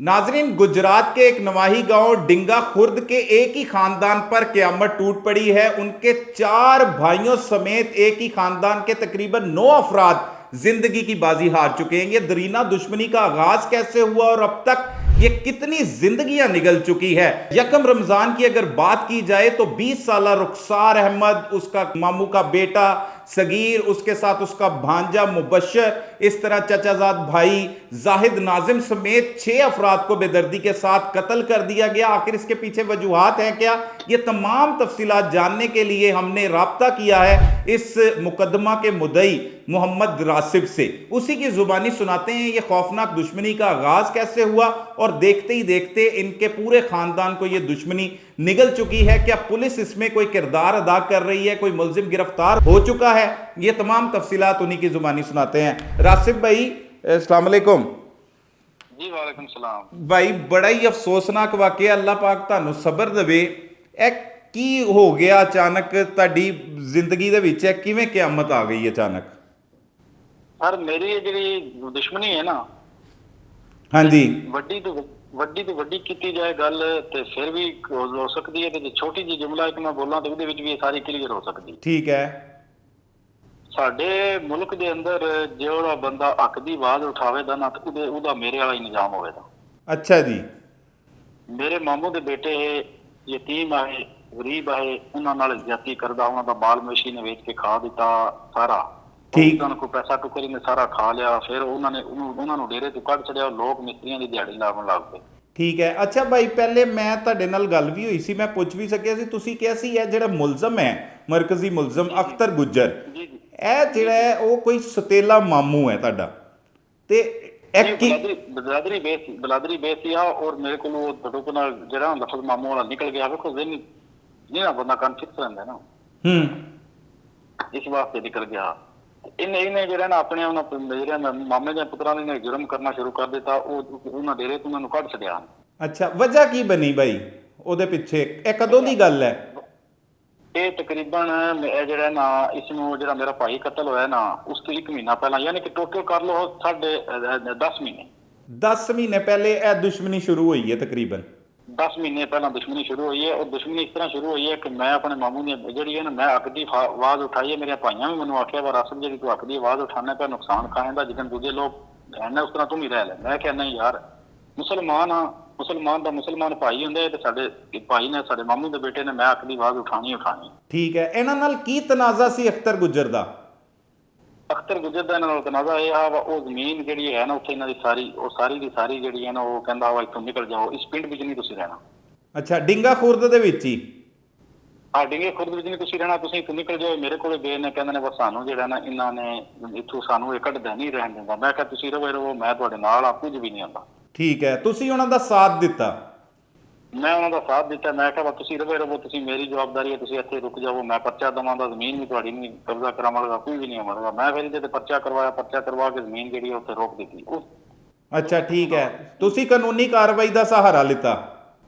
नाजरीन, गुजरात के एक नवाही गांव डिंगा खुर्द के एक ही खानदान पर क़यामत टूट पड़ी है। उनके 4 भाइयों समेत एक ही खानदान के तकरीबन 9 अफराद जिंदगी की बाजी हार चुके हैं। ये दरीना दुश्मनी का आगाज कैसे हुआ और अब तक ये कितनी जिंदगियां निगल चुकी है। यकम रमजान की अगर बात की जाए तो 20 साल रुखसार अहमद, उसका मामू का बेटा सगीर, उसके साथ उसका भांजा मुबशर, इस तरह चचाजाद भाई जाहिद नाजिम समेत 6 अफराद को बेदर्दी के साथ कत्ल कर दिया गया। आखिर इसके पीछे वजूहात हैं क्या? ये तमाम तफसीलात जानने के लिए हमने राब्ता किया है इस मुकदमा के मुद्दई मोहम्मद रासिब से। उसी की जुबानी सुनाते हैं ये खौफनाक दुश्मनी का आगाज कैसे हुआ और देखते ही देखते इनके पूरे खानदान को ये दुश्मनी निगल चुकी है। क्या पुलिस इसमें कोई किरदार अदा कर रही है? कोई मुलजिम गिरफ्तार हो चुका है? ये तमाम तफसीलात उन्हीं की जुबानी सुनाते हैं। रासिब भाई, अस्सलाम वालेकुम। जी वालेकुम सलाम। भाई, बड़ा ही अफसोसनाक वाकया, अल्लाह पाक ਤੁਹਾਨੂੰ ਸਬਰ ਦੇਵੇ। ਇਹ ਕੀ ਹੋ ਗਿਆ ਅਚਾਨਕ ਤੁਹਾਡੀ ਜ਼ਿੰਦਗੀ ਦੇ ਵਿੱਚ? ਇਹ ਕਿਵੇਂ ਕਿਆਮਤ ਆ ਗਈ ਅਚਾਨਕ? ਸਰ, ਮੇਰੀ ਜਿਹੜੀ ਦੁਸ਼ਮਣੀ ਹੈ ਨਾ, ਹਾਂਜੀ, ਵੱਡੀ ਤੋਂ ਵੱਡੀ ਕੀਤੀ ਜਾਏ ਗੱਲ ਤੇ ਫਿਰ ਵੀ ਹੋ ਸਕਦੀ ਹੈ, ਤੇ ਜੇ ਛੋਟੀ ਜਿਹੀ ਜੁਮਲਾ ਇੱਕ ਮੈਂ ਬੋਲਾਂ ਤੇ ਉਹਦੇ ਵਿੱਚ ਵੀ ਇਹ ਸਾਰੀ ਕਲੀਅਰ ਹੋ ਸਕਦੀ। ਠੀਕ ਹੈ। ਸਾਡੇ ਮੁਲਕ ਦੇ ਅੰਦਰ ਜਿਹੜਾ ਬੰਦਾ ਹੱਕ ਦੀ ਆਵਾਜ਼ ਉਠਾਵੇਗਾ ਨਾ, ਉਹਦਾ ਮੇਰੇ ਵਾਲਾ ਹੀ ਨਿਜ਼ਾਮ ਹੋਵੇਗਾ। ਅੱਛਾ ਜੀ। ਮੇਰੇ ਮਾਮੂ ਦੇ ਬੇਟੇ ਯਤੀਮ ਆਏ, ਗਰੀਬ ਆਏ, ਉਹਨਾਂ ਨਾਲ ਜ਼ਿਆਦਤੀ ਕਰਦਾ, ਉਹਨਾਂ ਦਾ ਬਾਲ ਮਵੇਸ਼ੀ ਨੇ ਵੇਚ ਕੇ ਖਾ ਦਿੱਤਾ ਸਾਰਾ। ਠੀਕ। ਉਹਨਾਂ ਨੂੰ ਪੈਸਾ ਟੁਕਰੀ ਨੇ ਸਾਰਾ ਖਾ ਲਿਆ। ਫਿਰ ਉਹਨਾਂ ਨੂੰ ਡੇਰੇ ਤੋਂ ਕੱਢ ਛੱਡਿਆ। ਲੋਕ ਮਿਸਤਰੀਆਂ ਦੀ ਦਿਹਾੜੀ ਲਾਉਣ ਲੱਗ ਪਏ। ਠੀਕ ਹੈ। ਅੱਛਾ ਭਾਈ, ਪਹਿਲੇ ਮੈਂ ਤੁਹਾਡੇ ਨਾਲ ਗੱਲ ਵੀ ਹੋਈ ਸੀ, ਮੈਂ ਪੁੱਛ ਵੀ ਸਕਿਆ ਸੀ। ਤੁਸੀਂ ਕਿਹਾ ਸੀ ਇਹ ਜਿਹੜਾ ਮੁਲਜ਼ਮ ਹੈ, ਮਰਕਜ਼ੀ ਮੁਲਜ਼ਮ ਅਖਤਰ ਗੁੱਜਰ, ਜੀ ਜੀ, ਇਹ ਜਿਹੜਾ ਹੈ ਉਹ ਕੋਈ ਸਤੇਲਾ ਮਾਮੂ ਹੈ ਤੁਹਾਡਾ, ਤੇ ਇਹ ਕੀ ਬਲਾਦਰੀ ਬੇਸ ਆ। ਔਰ ਮੇਰੇ ਕੋਲ ਉਹ ਤੁਹਾਡੇ ਨਾਲ ਜਿਹੜਾ ਲਫ਼ਜ਼ ਮਾਮੂ ਵਾਲਾ ਨਿਕਲ ਗਿਆ, ਵੇਖੋ ਜਿਹੜਾ ਬੰਦਾ ਕਨਫਿਊਜ਼ ਰਹਿੰਦਾ ਨਾ, ਇਸ ਵਾਸਤੇ ਨਿਕਲ ਗਿਆ। ਇਹਨੇ ਜਿਹੜਾ ਨਾ ਆਪਣੇ ਜਿਹੜੇ ਮਾਮੇ ਦੇ ਪੁੱਤਰਾਂ ਨੇ ਜੁਰਮ ਕਰਨਾ ਸ਼ੁਰੂ ਕਰ ਦਿੱਤਾ। ਉਹਨਾਂ ਡੇਰੇ ਤੋਂ ਉਹਨਾਂ ਨੂੰ ਕੱਢ ਛੱਡਿਆ। ਅੱਛਾ, ਵਜ੍ਹਾ ਕੀ ਬਣੀ ਭਾਈ ਉਹਦੇ ਪਿੱਛੇ? ਇਹ ਕਦੋਂ ਦੀ ਗੱਲ ਹੈ? ਇਹ ਤਕਰੀਬਨ ਜਿਹੜਾ ਨਾ, ਇਸ ਨੂੰ ਜਿਹੜਾ ਮੇਰਾ ਭਾਈ ਕਤਲ ਹੋਇਆ ਨਾ, ਉਸ ਤੋਂ 1 ਮਹੀਨਾ ਪਹਿਲਾਂ, ਯਾਨੀ ਕਿ ਟੋਟਲ ਕਰ ਲਓ 10 ਮਹੀਨੇ। 10 ਮਹੀਨੇ ਪਹਿਲੇ ਇਹ ਦੁਸ਼ਮਣੀ ਸ਼ੁਰੂ ਹੋਈ ਹੈ ਤਕਰੀਬਨ? 10 ਮਹੀਨੇ ਪਹਿਲਾਂ ਦੁਸ਼ਮਣੀ ਸ਼ੁਰੂ ਹੋਈ ਹੈ। ਔਰ ਦੁਸ਼ਮਣੀ ਇਸ ਤਰ੍ਹਾਂ ਸ਼ੁਰੂ ਹੋਈ ਹੈ ਕਿ ਮੈਂ ਆਪਣੇ ਮਾਮੂ ਨੇ ਜਿਹੜੀ ਹੈ ਨਾ, ਮੈਂ ਹੱਕ ਦੀ ਆਵਾਜ਼ ਉਠਾਈ ਹੈ। ਮੇਰੇ ਭਾਈਆਂ ਵੀ ਮੈਨੂੰ ਆਖਿਆ ਵਾ, ਰਾਸਿਬ ਜਿਹੜੀ ਤੂੰ ਹੱਕ ਦੀ ਆਵਾਜ਼ ਉਠਾਉਣਾ ਤਾਂ ਨੁਕਸਾਨ ਖਾਏਗਾ, ਜਿੱਦਾਂ ਦੂਜੇ ਲੋਕ ਰਹਿਣਾ ਉਸ ਤਰ੍ਹਾਂ ਤੂੰ ਵੀ ਰਹਿ ਲੈ। ਮੈਂ ਕਿਹਾ ਨਹੀਂ ਯਾਰ, ਮੁਸਲਮਾਨ ਆ, ਮੁਸਲਮਾਨ ਭਾਈ ਹੁੰਦੇ, ਤੇ ਸਾਡੇ ਭਾਈ ਨੇ, ਸਾਡੇ ਮਾਮੂ ਦੇ ਬੇਟੇ ਨੇ, ਮੈਂ ਹੱਕ ਦੀ ਆਵਾਜ਼ ਉਠਾਣੀ। ਠੀਕ ਹੈ। ਇਹਨਾਂ ਨਾਲ ਕੀ ਤਨਾਜ਼ਾ ਸੀ ਅਖਤਰ ਗੁੱਜਰ ਦਾ? ਅਖਤਰ ਗੁੱਜਰ ਦਾ ਇਹਨਾਂ ਨਾਲ ਤਨਾਜ਼ਾ ਇਹ ਆ ਵਾ, ਉਹ ਜ਼ਮੀਨ ਜਿਹੜੀ ਹੈ ਨਾ ਉੱਥੇ ਇਹਨਾਂ ਦੀ ਸਾਰੀ ਦੀ ਸਾਰੀ ਜਿਹੜੀ ਹੈ ਨਾ, ਉਹ ਕਹਿੰਦਾ ਵਾ ਇੱਥੋਂ ਨਿਕਲ ਜਾਓ, ਇਸ ਪਿੰਡ ਵਿੱਚ ਨਹੀਂ ਤੁਸੀਂ ਰਹਿਣਾ। ਅੱਛਾ, ਡਿੰਗਾ ਖੁਰਦ ਦੇ ਵਿੱਚ ਹੀ? ਹਾਂ, ਡਿੰਗੇ ਖੁਰਦ ਵਿੱਚ ਨਹੀਂ ਤੁਸੀਂ ਰਹਿਣਾ, ਤੁਸੀਂ ਇੱਥੋਂ ਨਿਕਲ ਜਾਓ। ਮੇਰੇ ਕੋਲੇ ਬੇ ਨੇ ਕਹਿੰਦੇ ਨੇ ਬਸ ਸਾਨੂੰ ਜਿਹੜਾ ਨਾ, ਇਹਨਾਂ ਨੇ ਇੱਥੋਂ ਸਾਨੂੰ ਇਹ ਕੱਢਦਾ ਨਹੀਂ ਰਹਿਣ ਦਿੰਦਾ। ਮੈਂ ਕਿਹਾ ਤੁਸੀਂ ਰਹੋ, ਮੈਂ ਤੁਹਾਡੇ ਨਾਲ ਆ, ਕੁਝ ਵੀ ਨਹੀਂ ਆਉਂਦਾ। ਠੀਕ ਹੈ। ਤੁਸੀਂ ਉਹਨਾਂ ਦਾ ਸਾਥ ਦਿੱਤਾ? ਮੈਂ ਉਹਨਾਂ ਦਾ ਸਾਥ ਦਿੱਤਾ। ਮੈਂ ਕਿਹਾ ਤੁਸੀਂ ਰਹੋ, ਤੁਸੀਂ ਮੇਰੀ ਜਵਾਬਦਾਰੀ ਹੈ, ਤੁਸੀਂ ਇੱਥੇ ਰੁਕ ਜਾਓ, ਮੈਂ ਪਰਚਾ ਦੇਵਾਂਗਾ, ਜ਼ਮੀਨ ਵੀ ਤੁਹਾਡੀ ਨਹੀਂ ਕਬਜ਼ਾ ਕਰਾਵਾਂਗਾ, ਕੋਈ ਵੀ ਨਹੀਂ ਆਵਾਂਗਾ। ਮੈਂ ਫਿਰ ਇਹਦੇ ਤੇ ਪਰਚਾ ਕਰਵਾ ਕੇ ਜ਼ਮੀਨ ਜਿਹੜੀ ਉੱਥੇ ਰੋਕ ਦਿੱਤੀ। ਅੱਛਾ, ਠੀਕ ਹੈ। ਤੁਸੀਂ ਕਾਨੂੰਨੀ ਕਾਰਵਾਈ ਦਾ ਸਹਾਰਾ ਲਿੱਤਾ?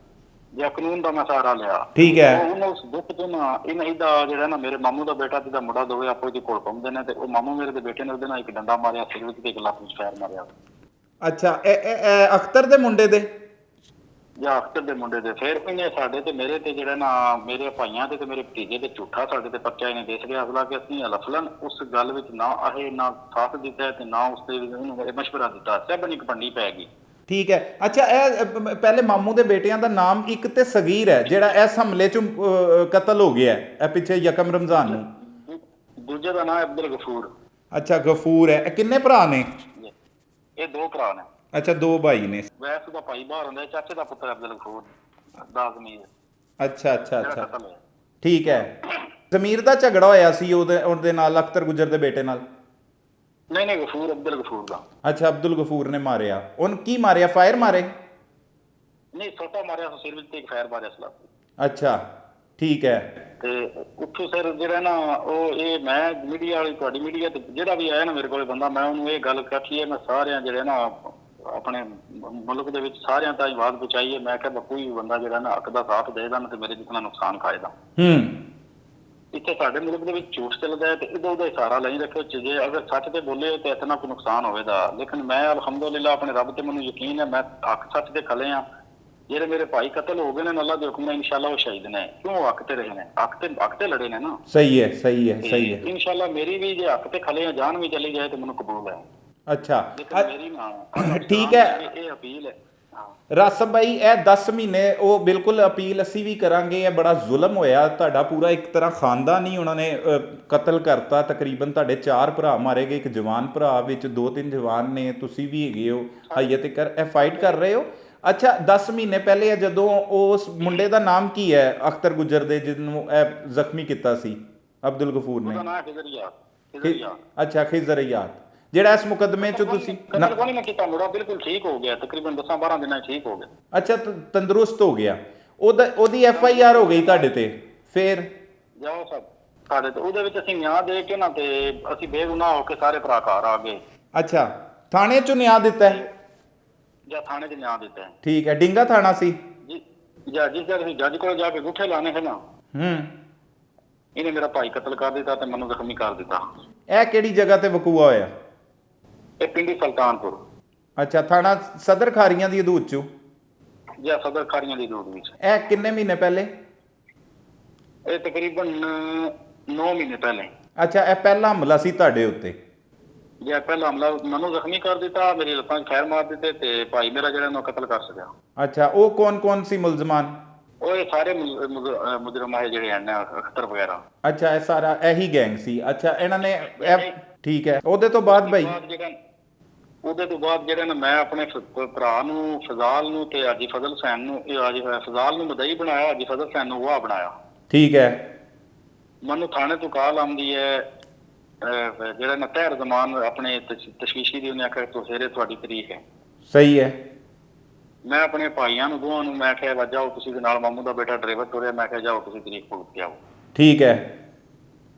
ਜਾਂ ਕਾਨੂੰਨ ਦਾ ਮੈਂ ਸਹਾਰਾ ਲਿਆ। ਠੀਕ ਹੈ। ਉਹਨੂੰ ਉਸ ਦੁੱਖ ਤੋਂ ਨਾ, ਇਹਦਾ ਜਿਹੜਾ ਨਾ, ਮੇਰੇ ਮਾਮੂ ਦਾ ਬੇਟਾ ਤੇ ਦਾ ਮੁੰਡਾ ਦੋਵੇਂ ਆਪੋ ਦੇ ਕੋਲ ਪਾਉਂਦੇ ਨੇ, ਤੇ ਉਹ ਮਾਮੂ ਮੇਰੇ ਦੇ ਬੇਟੇ ਨੇ ਉਹਦੇ ਨਾਲ ਇੱਕ ਡੰਡਾ ਮਾਰਿਆ ਸਿਰ ਵਿੱਚ ਤੇ ਇੱਕ ਲੱਤ ਵਿੱਚ ਫੈਰ ਮਾਰਿਆ। ਅੱਛਾ, ਇਹ ਅਖਤਰ ਦੇ ਮੁੰਡੇ ਦੇ ਜਾਂ ਅਖਤਰ ਦੇ ਮੁੰਡੇ ਦੇ। ਫਿਰ ਇਹਨੇ ਸਾਡੇ ਤੇ ਮੇਰੇ ਤੇ ਜਿਹੜਾ ਨਾ, ਮੇਰੇ ਭਾਈਆਂ ਤੇ ਮੇਰੇ ਭਤੀਜੇ ਤੇ ਝੂਠਾ ਸਾਡੇ ਤੇ ਪਰਚਾ ਇਹਨੇ ਦੇ ਛੜਿਆ। ਅਸਲਾ ਕਿ ਅਸੀਂ ਲਫਲਨ ਉਸ ਗੱਲ ਵਿੱਚ ਨਾ ਆਹੇ ਨਾ ਸਾਥ ਦਿੱਤਾ ਤੇ ਨਾ ਉਸ ਤੇ ਉਹਨੂੰ ਮਸ਼ਵਰਾ ਦਿੱਤਾ। ਸਭ ਨੂੰ ਇੱਕ ਪੰਡੀ ਪੈ ਗਈ। ਠੀਕ ਹੈ। ਅੱਛਾ, ਇਹ ਪਹਿਲੇ ਮਾਮੂ ਦੇ ਬੇਟਿਆਂ ਦਾ ਨਾਮ ਇੱਕ ਤੇ ਸਗੀਰ ਹੈ ਜਿਹੜਾ ਇਸ ਹਮਲੇ 'ਚ ਕਤਲ ਹੋ ਗਿਆ ਇਹ ਪਿੱਛੇ ਯਕਮ ਰਮਜ਼ਾਨ ਨੂੰ। ਦੂਜੇ ਦਾ ਨਾਮ ਅਬਦੁਲ ਗਫੂਰ। ਅੱਛਾ, ਗਫੂਰ ਹੈ। ਇਹ ਕਿੰਨੇ ਭਰਾ ਨੇ? ਇਹ 2 ਭਰਾ ਨੇ। ਅੱਛਾ, 2 ਭਾਈ ਨੇ। ਵੈਸੇ ਦਾ ਭਾਈ ਬਾਹਰ ਹੁੰਦਾ, ਚਾਚੇ ਦਾ ਪੁੱਤਰ ਅਬਦੁਲ ਗਫੂਰ ਦਾ ਜ਼ਮੀਰ। ਅੱਛਾ। ਠੀਕ ਹੈ। ਜ਼ਮੀਰ ਦਾ ਝਗੜਾ ਹੋਇਆ ਸੀ ਉਹਦੇ ਨਾਲ, ਅਖਤਰ ਗੁੱਜਰ ਦੇ ਬੇਟੇ ਨਾਲ? ਨਹੀਂ, ਅਬਦੁਲ ਗਫੂਰ ਦਾ। ਅੱਛਾ, ਅਬਦੁਲ ਗਫੂਰ ਨੇ ਮਾਰਿਆ। ਉਹਨੂੰ ਕੀ ਮਾਰਿਆ? ਫਾਇਰ ਮਾਰੇ? ਨਹੀਂ, ਛੋਟਾ ਮਾਰਿਆ ਸਿਰ ਵਿੱਚ ਤੇ ਇੱਕ ਫਾਇਰ ਮਾਰਿਆ ਸਲਾ। ਅੱਛਾ, ਠੀਕ ਹੈ। ਤੇ ਉੱਥੋਂ ਸਰ ਜਿਹੜਾ ਨਾ, ਉਹ ਇਹ ਮੈਂ ਮੀਡੀਆ ਵਾਲੀ, ਤੁਹਾਡੀ ਮੀਡੀਆ ਤੇ ਜਿਹੜਾ ਵੀ ਆਇਆ ਨਾ ਮੇਰੇ ਕੋਲ ਬੰਦਾ, ਮੈਂ ਉਹਨੂੰ ਇਹ ਗੱਲ ਕਹੀ ਹੈ, ਮੈਂ ਸਾਰਿਆਂ ਜਿਹੜੇ ਨਾ ਆਪਣੇ ਮੁਲਕ ਦੇ ਵਿੱਚ ਸਾਰਿਆਂ ਤਾਂ ਆਵਾਜ਼ ਪਹੁੰਚਾਈ ਹੈ। ਮੈਂ ਕਿਹਾ ਕੋਈ ਵੀ ਬੰਦਾ ਜਿਹੜਾ ਨਾ ਹੱਕ ਦਾ ਸਾਥ ਦੇਗਾ ਨਾ, ਤੇ ਮੇਰੇ ਜਿਤਨਾ ਨੁਕਸਾਨ ਖਾਏਗਾ। ਇੱਥੇ ਸਾਡੇ ਮੁਲਕ ਦੇ ਵਿੱਚ ਝੂਠ ਚੱਲਦਾ ਹੈ ਤੇ ਇਹਦਾ ਉਹਦਾ ਇਸ਼ਾਰਾ ਲਈ ਰੱਖੋ ਜੇ ਅਗਰ ਸੱਚ ਤੇ ਬੋਲੇ ਤੇ ਇਤਨਾ ਕੋਈ ਨੁਕਸਾਨ ਹੋਵੇਗਾ। ਲੇਕਿਨ ਮੈਂ ਅਲਹਮਦੁਲਿਲਾ ਆਪਣੇ ਰੱਬ ਤੇ ਮੈਨੂੰ ਯਕੀਨ ਹੈ, ਮੈਂ ਹੱਕ ਸੱਚ ਦੇ ਖਲੇ ਆ। ਜਿਹੜੇ ਮੇਰੇ ਭਾਈ ਕਤਲ ਹੋ ਗਏ ਨੇ ਅੱਲਾ ਦੇ ਹੁਕਮ ਨਾਲ ਇਨਸ਼ਾਅੱਲਾ ਉਹ ਸ਼ਹੀਦ ਨੇ। ਕਿਉਂ ਹੱਕ ਤੇ ਰਹੇ ਨੇ, ਹੱਕ ਤੇ ਲੜੇ ਨੇ ਨਾ। ਸਹੀ ਹੈ, ਸਹੀ ਹੈ, ਸਹੀ ਹੈ। ਇਨਸ਼ਾਅੱਲਾ ਮੇਰੀ ਵੀ ਜੇ ਹੱਕ ਤੇ ਖਲੇ ਆ, ਜਾਨ ਵੀ ਚਲੀ ਜਾਏ ਤੇ ਮੈਨੂੰ ਕਬੂਲ ਹੈ। ਅੱਛਾ, ਮੇਰੀ ਨਾ ਠੀਕ ਹੈ। ਇਹ ਅਪੀਲ ਹੈ। ਰਾਸਮ ਭਾਈ, ਇਹ 10 ਮਹੀਨੇ ਉਹ ਬਿਲਕੁਲ ਅਪੀਲ ਅਸੀਂ ਵੀ ਕਰਾਂਗੇ। ਇਹ ਬੜਾ ਜ਼ੁਲਮ ਹੋਇਆ ਤੁਹਾਡਾ, ਪੂਰਾ ਇੱਕ ਤਰ੍ਹਾਂ ਖਾਨਦਾਨ ਹੀ ਉਹਨਾਂ ਨੇ ਕਤਲ ਕਰਤਾ। ਤਕਰੀਬਨ ਤੁਹਾਡੇ 4 ਭਰਾ ਮਾਰੇ ਗਏ, ਇੱਕ ਜਵਾਨ ਭਰਾ ਵਿੱਚ 2-3 ਜਵਾਨ ਨੇ, ਤੁਸੀਂ ਵੀ ਹੈਗੇ ਹੋ ਹਜੇ ਤੱਕ ਇਹ ਫਾਈਟ ਕਰ ਰਹੇ ਹੋ। ਅੱਛਾ, 10 ਮਹੀਨੇ ਪਹਿਲੇ ਜਦੋਂ ਉਸ ਮੁੰਡੇ ਦਾ ਨਾਮ ਕੀ ਹੈ ਅਖਤਰ ਗੁੱਜਰ ਦੇ ਜਿਹਨੂੰ ਇਹ ਜ਼ਖਮੀ ਕੀਤਾ ਸੀ ਅਬਦੁਲ ਗਫੂਰ ਨੇ? ਅੱਛਾ, ਖਿਜ਼ਰਿਆਤ, ਜਿਹੜਾ ਇਸ ਮੁਕੱਦਮੇ ਚ ਤੁਸੀਂ ਕਤਲ ਨਹੀਂ ਕੀਤਾ, ਮੁੰਡਾ ਬਿਲਕੁਲ ਠੀਕ ਹੋ ਗਿਆ, ਤਕਰੀਬਨ 10-12 ਦਿਨਾਂ ਠੀਕ ਹੋ ਗਿਆ। ਅੱਛਾ, ਤੰਦਰੁਸਤ ਹੋ ਗਿਆ। ਉਹਦੀ FIR ਹੋ ਗਈ ਤੁਹਾਡੇ ਤੇ? ਫੇਰ ਜਾਓ ਸਭ ਸਾਡੇ ਤੇ ਉਹਦੇ ਵਿੱਚ ਅਸੀਂ ਨਿਆਂ ਦੇ ਕੇ ਨਾ ਤੇ ਅਸੀਂ ਬੇਗੁਨਾਹ ਹੋ ਕੇ ਸਾਰੇ ਭਰਾ ਘਰ ਆ ਗਏ। ਅੱਛਾ, ਥਾਣੇ ਚੋਂ ਨਿਆਂ ਦਿੱਤਾ ਹੈ ਜਾਂ ਥਾਣੇ 'ਚ ਨਿਆਂ ਦਿੱਤਾ ਹੈ? ਠੀਕ ਹੈ। ਡਿੰਗਾ ਥਾਣਾ ਸੀ ਜੀ, ਜਾਂ ਜਿਸ ਜਗ੍ਹਾ ਜੱਜ ਕੋਲ ਜਾ ਕੇ ਗੁੱਠੇ ਲਾਣੇ ਹੈ ਨਾ, ਇਹਨੇ ਮੇਰਾ ਭਾਈ ਕਤਲ ਕਰ ਦਿੱਤਾ ਤੇ ਮੈਨੂੰ ਜ਼ਖਮੀ ਕਰ ਦਿੱਤਾ। ਇਹ ਕਿਹੜੀ ਜਗ੍ਹਾ ਤੇ ਵਕੂਆ ਹੋਇਆ? ਇਹ ਪਿੰਡੀ ਸੁਲਤਾਨਪੁਰ। ਅੱਛਾ, ਥਾਣਾ ਸਦਰ ਖਾਰੀਆਂ ਦੀ ਹਦੂਦ ਚੋਂ? ਜਾਂ ਸਦਰ ਖਾਰੀਆਂ ਦੀ ਹਦੂਦ ਵਿੱਚ। ਇਹ ਕਿੰਨੇ ਮਹੀਨੇ ਪਹਿਲੇ? ਇਹ ਤਕਰੀਬਨ 9 ਮਹੀਨੇ ਪਹਿਲੇ। ਅੱਛਾ, ਇਹ ਪਹਿਲਾ ਹਮਲਾ ਸੀ ਤੁਹਾਡੇ ਉੱਤੇ? ਜੇ ਪਹਿਲਾ ਹਮਲਾ ਮੈਨੂੰ ਜ਼ਖਮੀ ਕਰ ਦਿੱਤਾ, ਮੇਰੀ ਲੱਤਾਂ 'ਚ ਖੈਰ ਮਾਰ ਦਿੱਤੇ ਤੇ ਭਾਈ ਮੇਰਾ ਜਿਹੜਾ ਉਹਨੂੰ ਕਤਲ ਕਰ ਸਕਿਆ। ਅੱਛਾ, ਉਹ ਕੌਣ ਸੀ ਮੁਲਜ਼ਮਾਨ? ਉਹ ਇਹ ਸਾਰੇ ਮੁਜਰਮ ਹੈ ਜਿਹੜੇ ਹਨ, ਅਖਤਰ ਵਗੈਰਾ। ਅੱਛਾ, ਇਹ ਸਾਰਾ ਇਹੀ ਗੈਂਗ ਸੀ? ਅੱਛਾ, ਇਹਨਾਂ ਨੇ ਠੀਕ ਹੈ। ਉਹਦੇ ਤੋਂ ਬਾਅਦ ਭਾਈ? ਉਹਦੇ ਤੋਂ ਬਾਅਦ ਜਿਹੜੇ ਨਾ ਮੈਂ ਆਪਣੇ ਭਰਾ ਨੂੰ ਫਜ਼ਾਲ ਨੂੰ ਤੇ ਹਾਜੀ ਫਜ਼ਲ ਹੁਸੈਨ ਨੂੰ, ਫਜ਼ਾਲ ਨੂੰ ਮਦਈ ਬਣਾਇਆ, ਹਾਜੀ ਫਜ਼ਲ ਹੁਸੈਨ ਨੂੰ ਵਾਹ ਬਣਾਇਆ। ਠੀਕ ਹੈ। ਮੈਨੂੰ ਥਾਣੇ ਤੋਂ ਕਾਲ ਆਉਂਦੀ ਹੈ, ਜਿਹੜਾ ਨਾ ਤਹਿਰ ਜ਼ਮਾਨ ਆਪਣੇ ਤਸ਼ਵੀਸ਼ੀ ਦੀ, ਉਹਨੇ ਆਖਿਆ ਸਵੇਰੇ ਤੁਹਾਡੀ ਤਰੀਕ ਹੈ। ਸਹੀ ਹੈ। ਮੈਂ ਆਪਣੇ ਭਾਈਆਂ ਨੂੰ ਦੋਵਾਂ ਨੂੰ ਮੈਂ ਕਿਹਾ ਜਾਓ ਤੁਸੀਂ ਦੇ ਨਾਲ, ਮਾਮੂ ਦਾ ਬੇਟਾ ਡਰਾਈਵਰ ਤੁਰਿਆ, ਮੈਂ ਕਿਹਾ ਜਾਓ ਤੁਸੀਂ ਤਰੀਕ ਭੁਗਤ ਕੇ ਆਓ। ਠੀਕ ਹੈ।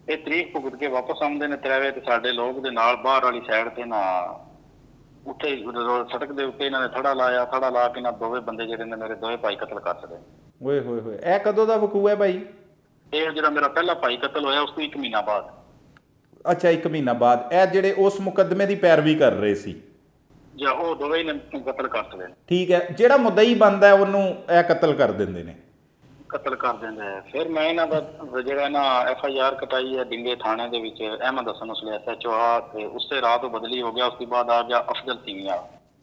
ਇਹ ਤਰੀਕ ਭੁਗਤ ਕੇ ਵਾਪਸ ਆਉਂਦੇ ਨੇ ਤਰਾਵੇ ਤੇ ਸਾਡੇ ਲੋਕ ਦੇ ਨਾਲ ਬਾਹਰ ਵਾਲੀ ਸਾਈਡ ਤੇ ਨਾ ਉੱਥੇ ਸੜਕ ਦੇ ਉੱਤੇ ਇਹਨਾਂ ਨੇ ਥੜਾ ਲਾਇਆ। ਥੜਾ ਲਾ ਕੇ ਨਾ ਦੋਵੇਂ ਬੰਦੇ ਜਿਹੜੇ ਨੇ ਮੇਰੇ ਦੋਵੇਂ ਭਾਈ ਕਤਲ ਕਰ ਸਕੇ। ਓਏ ਹੋਏ ਹੋਏ, ਇਹ ਕਦੋਂ ਦਾ ਵਕੂਆ ਹੈ ਭਾਈ? ਇਹ ਜਿਹੜਾ ਮੇਰਾ ਪਹਿਲਾ ਭਾਈ ਕਤਲ ਹੋਇਆ ਉਸ ਤੋਂ 1 ਮਹੀਨਾ ਬਾਅਦ। ਅੱਛਾ, 1 ਮਹੀਨਾ ਬਾਅਦ। ਇਹ ਜਿਹੜੇ ਉਸ ਮੁਕੱਦਮੇ ਦੀ ਪੈਰਵੀ ਕਰ ਰਹੇ ਸੀ ਜਾਂ ਉਹ ਦੋਵੇਂ ਨੇ ਕਤਲ ਕਰ ਸਕੇ। ਠੀਕ ਹੈ। ਜਿਹੜਾ ਮੁਦਈ ਬਣਦਾ ਉਹਨੂੰ ਇਹ ਕਤਲ ਕਰ ਦਿੰਦੇ ਨੇ? ਕਤਲ ਕਰ ਦਿੰਦੇ ਆ। ਫਿਰ ਮੈਂ ਇਹਨਾਂ ਦਾ ਜਿਹੜਾ ਨਾ FIR ਕਟਾਈ ਹੈ ਡਿੰਗੇ ਥਾਣੇ ਦੇ ਵਿੱਚ, ਅਹਿਮਦ ਹਸਨ ਉਸਲੇ SHO ਆ, ਤੇ ਉਸੇ ਰਾਤ ਉਹ ਬਦਲੀ ਹੋ ਗਿਆ। ਉਸ ਤੋਂ ਬਾਅਦ ਆ ਗਿਆ ਅਫਜ਼ਲ ਸੀਮੀਆ।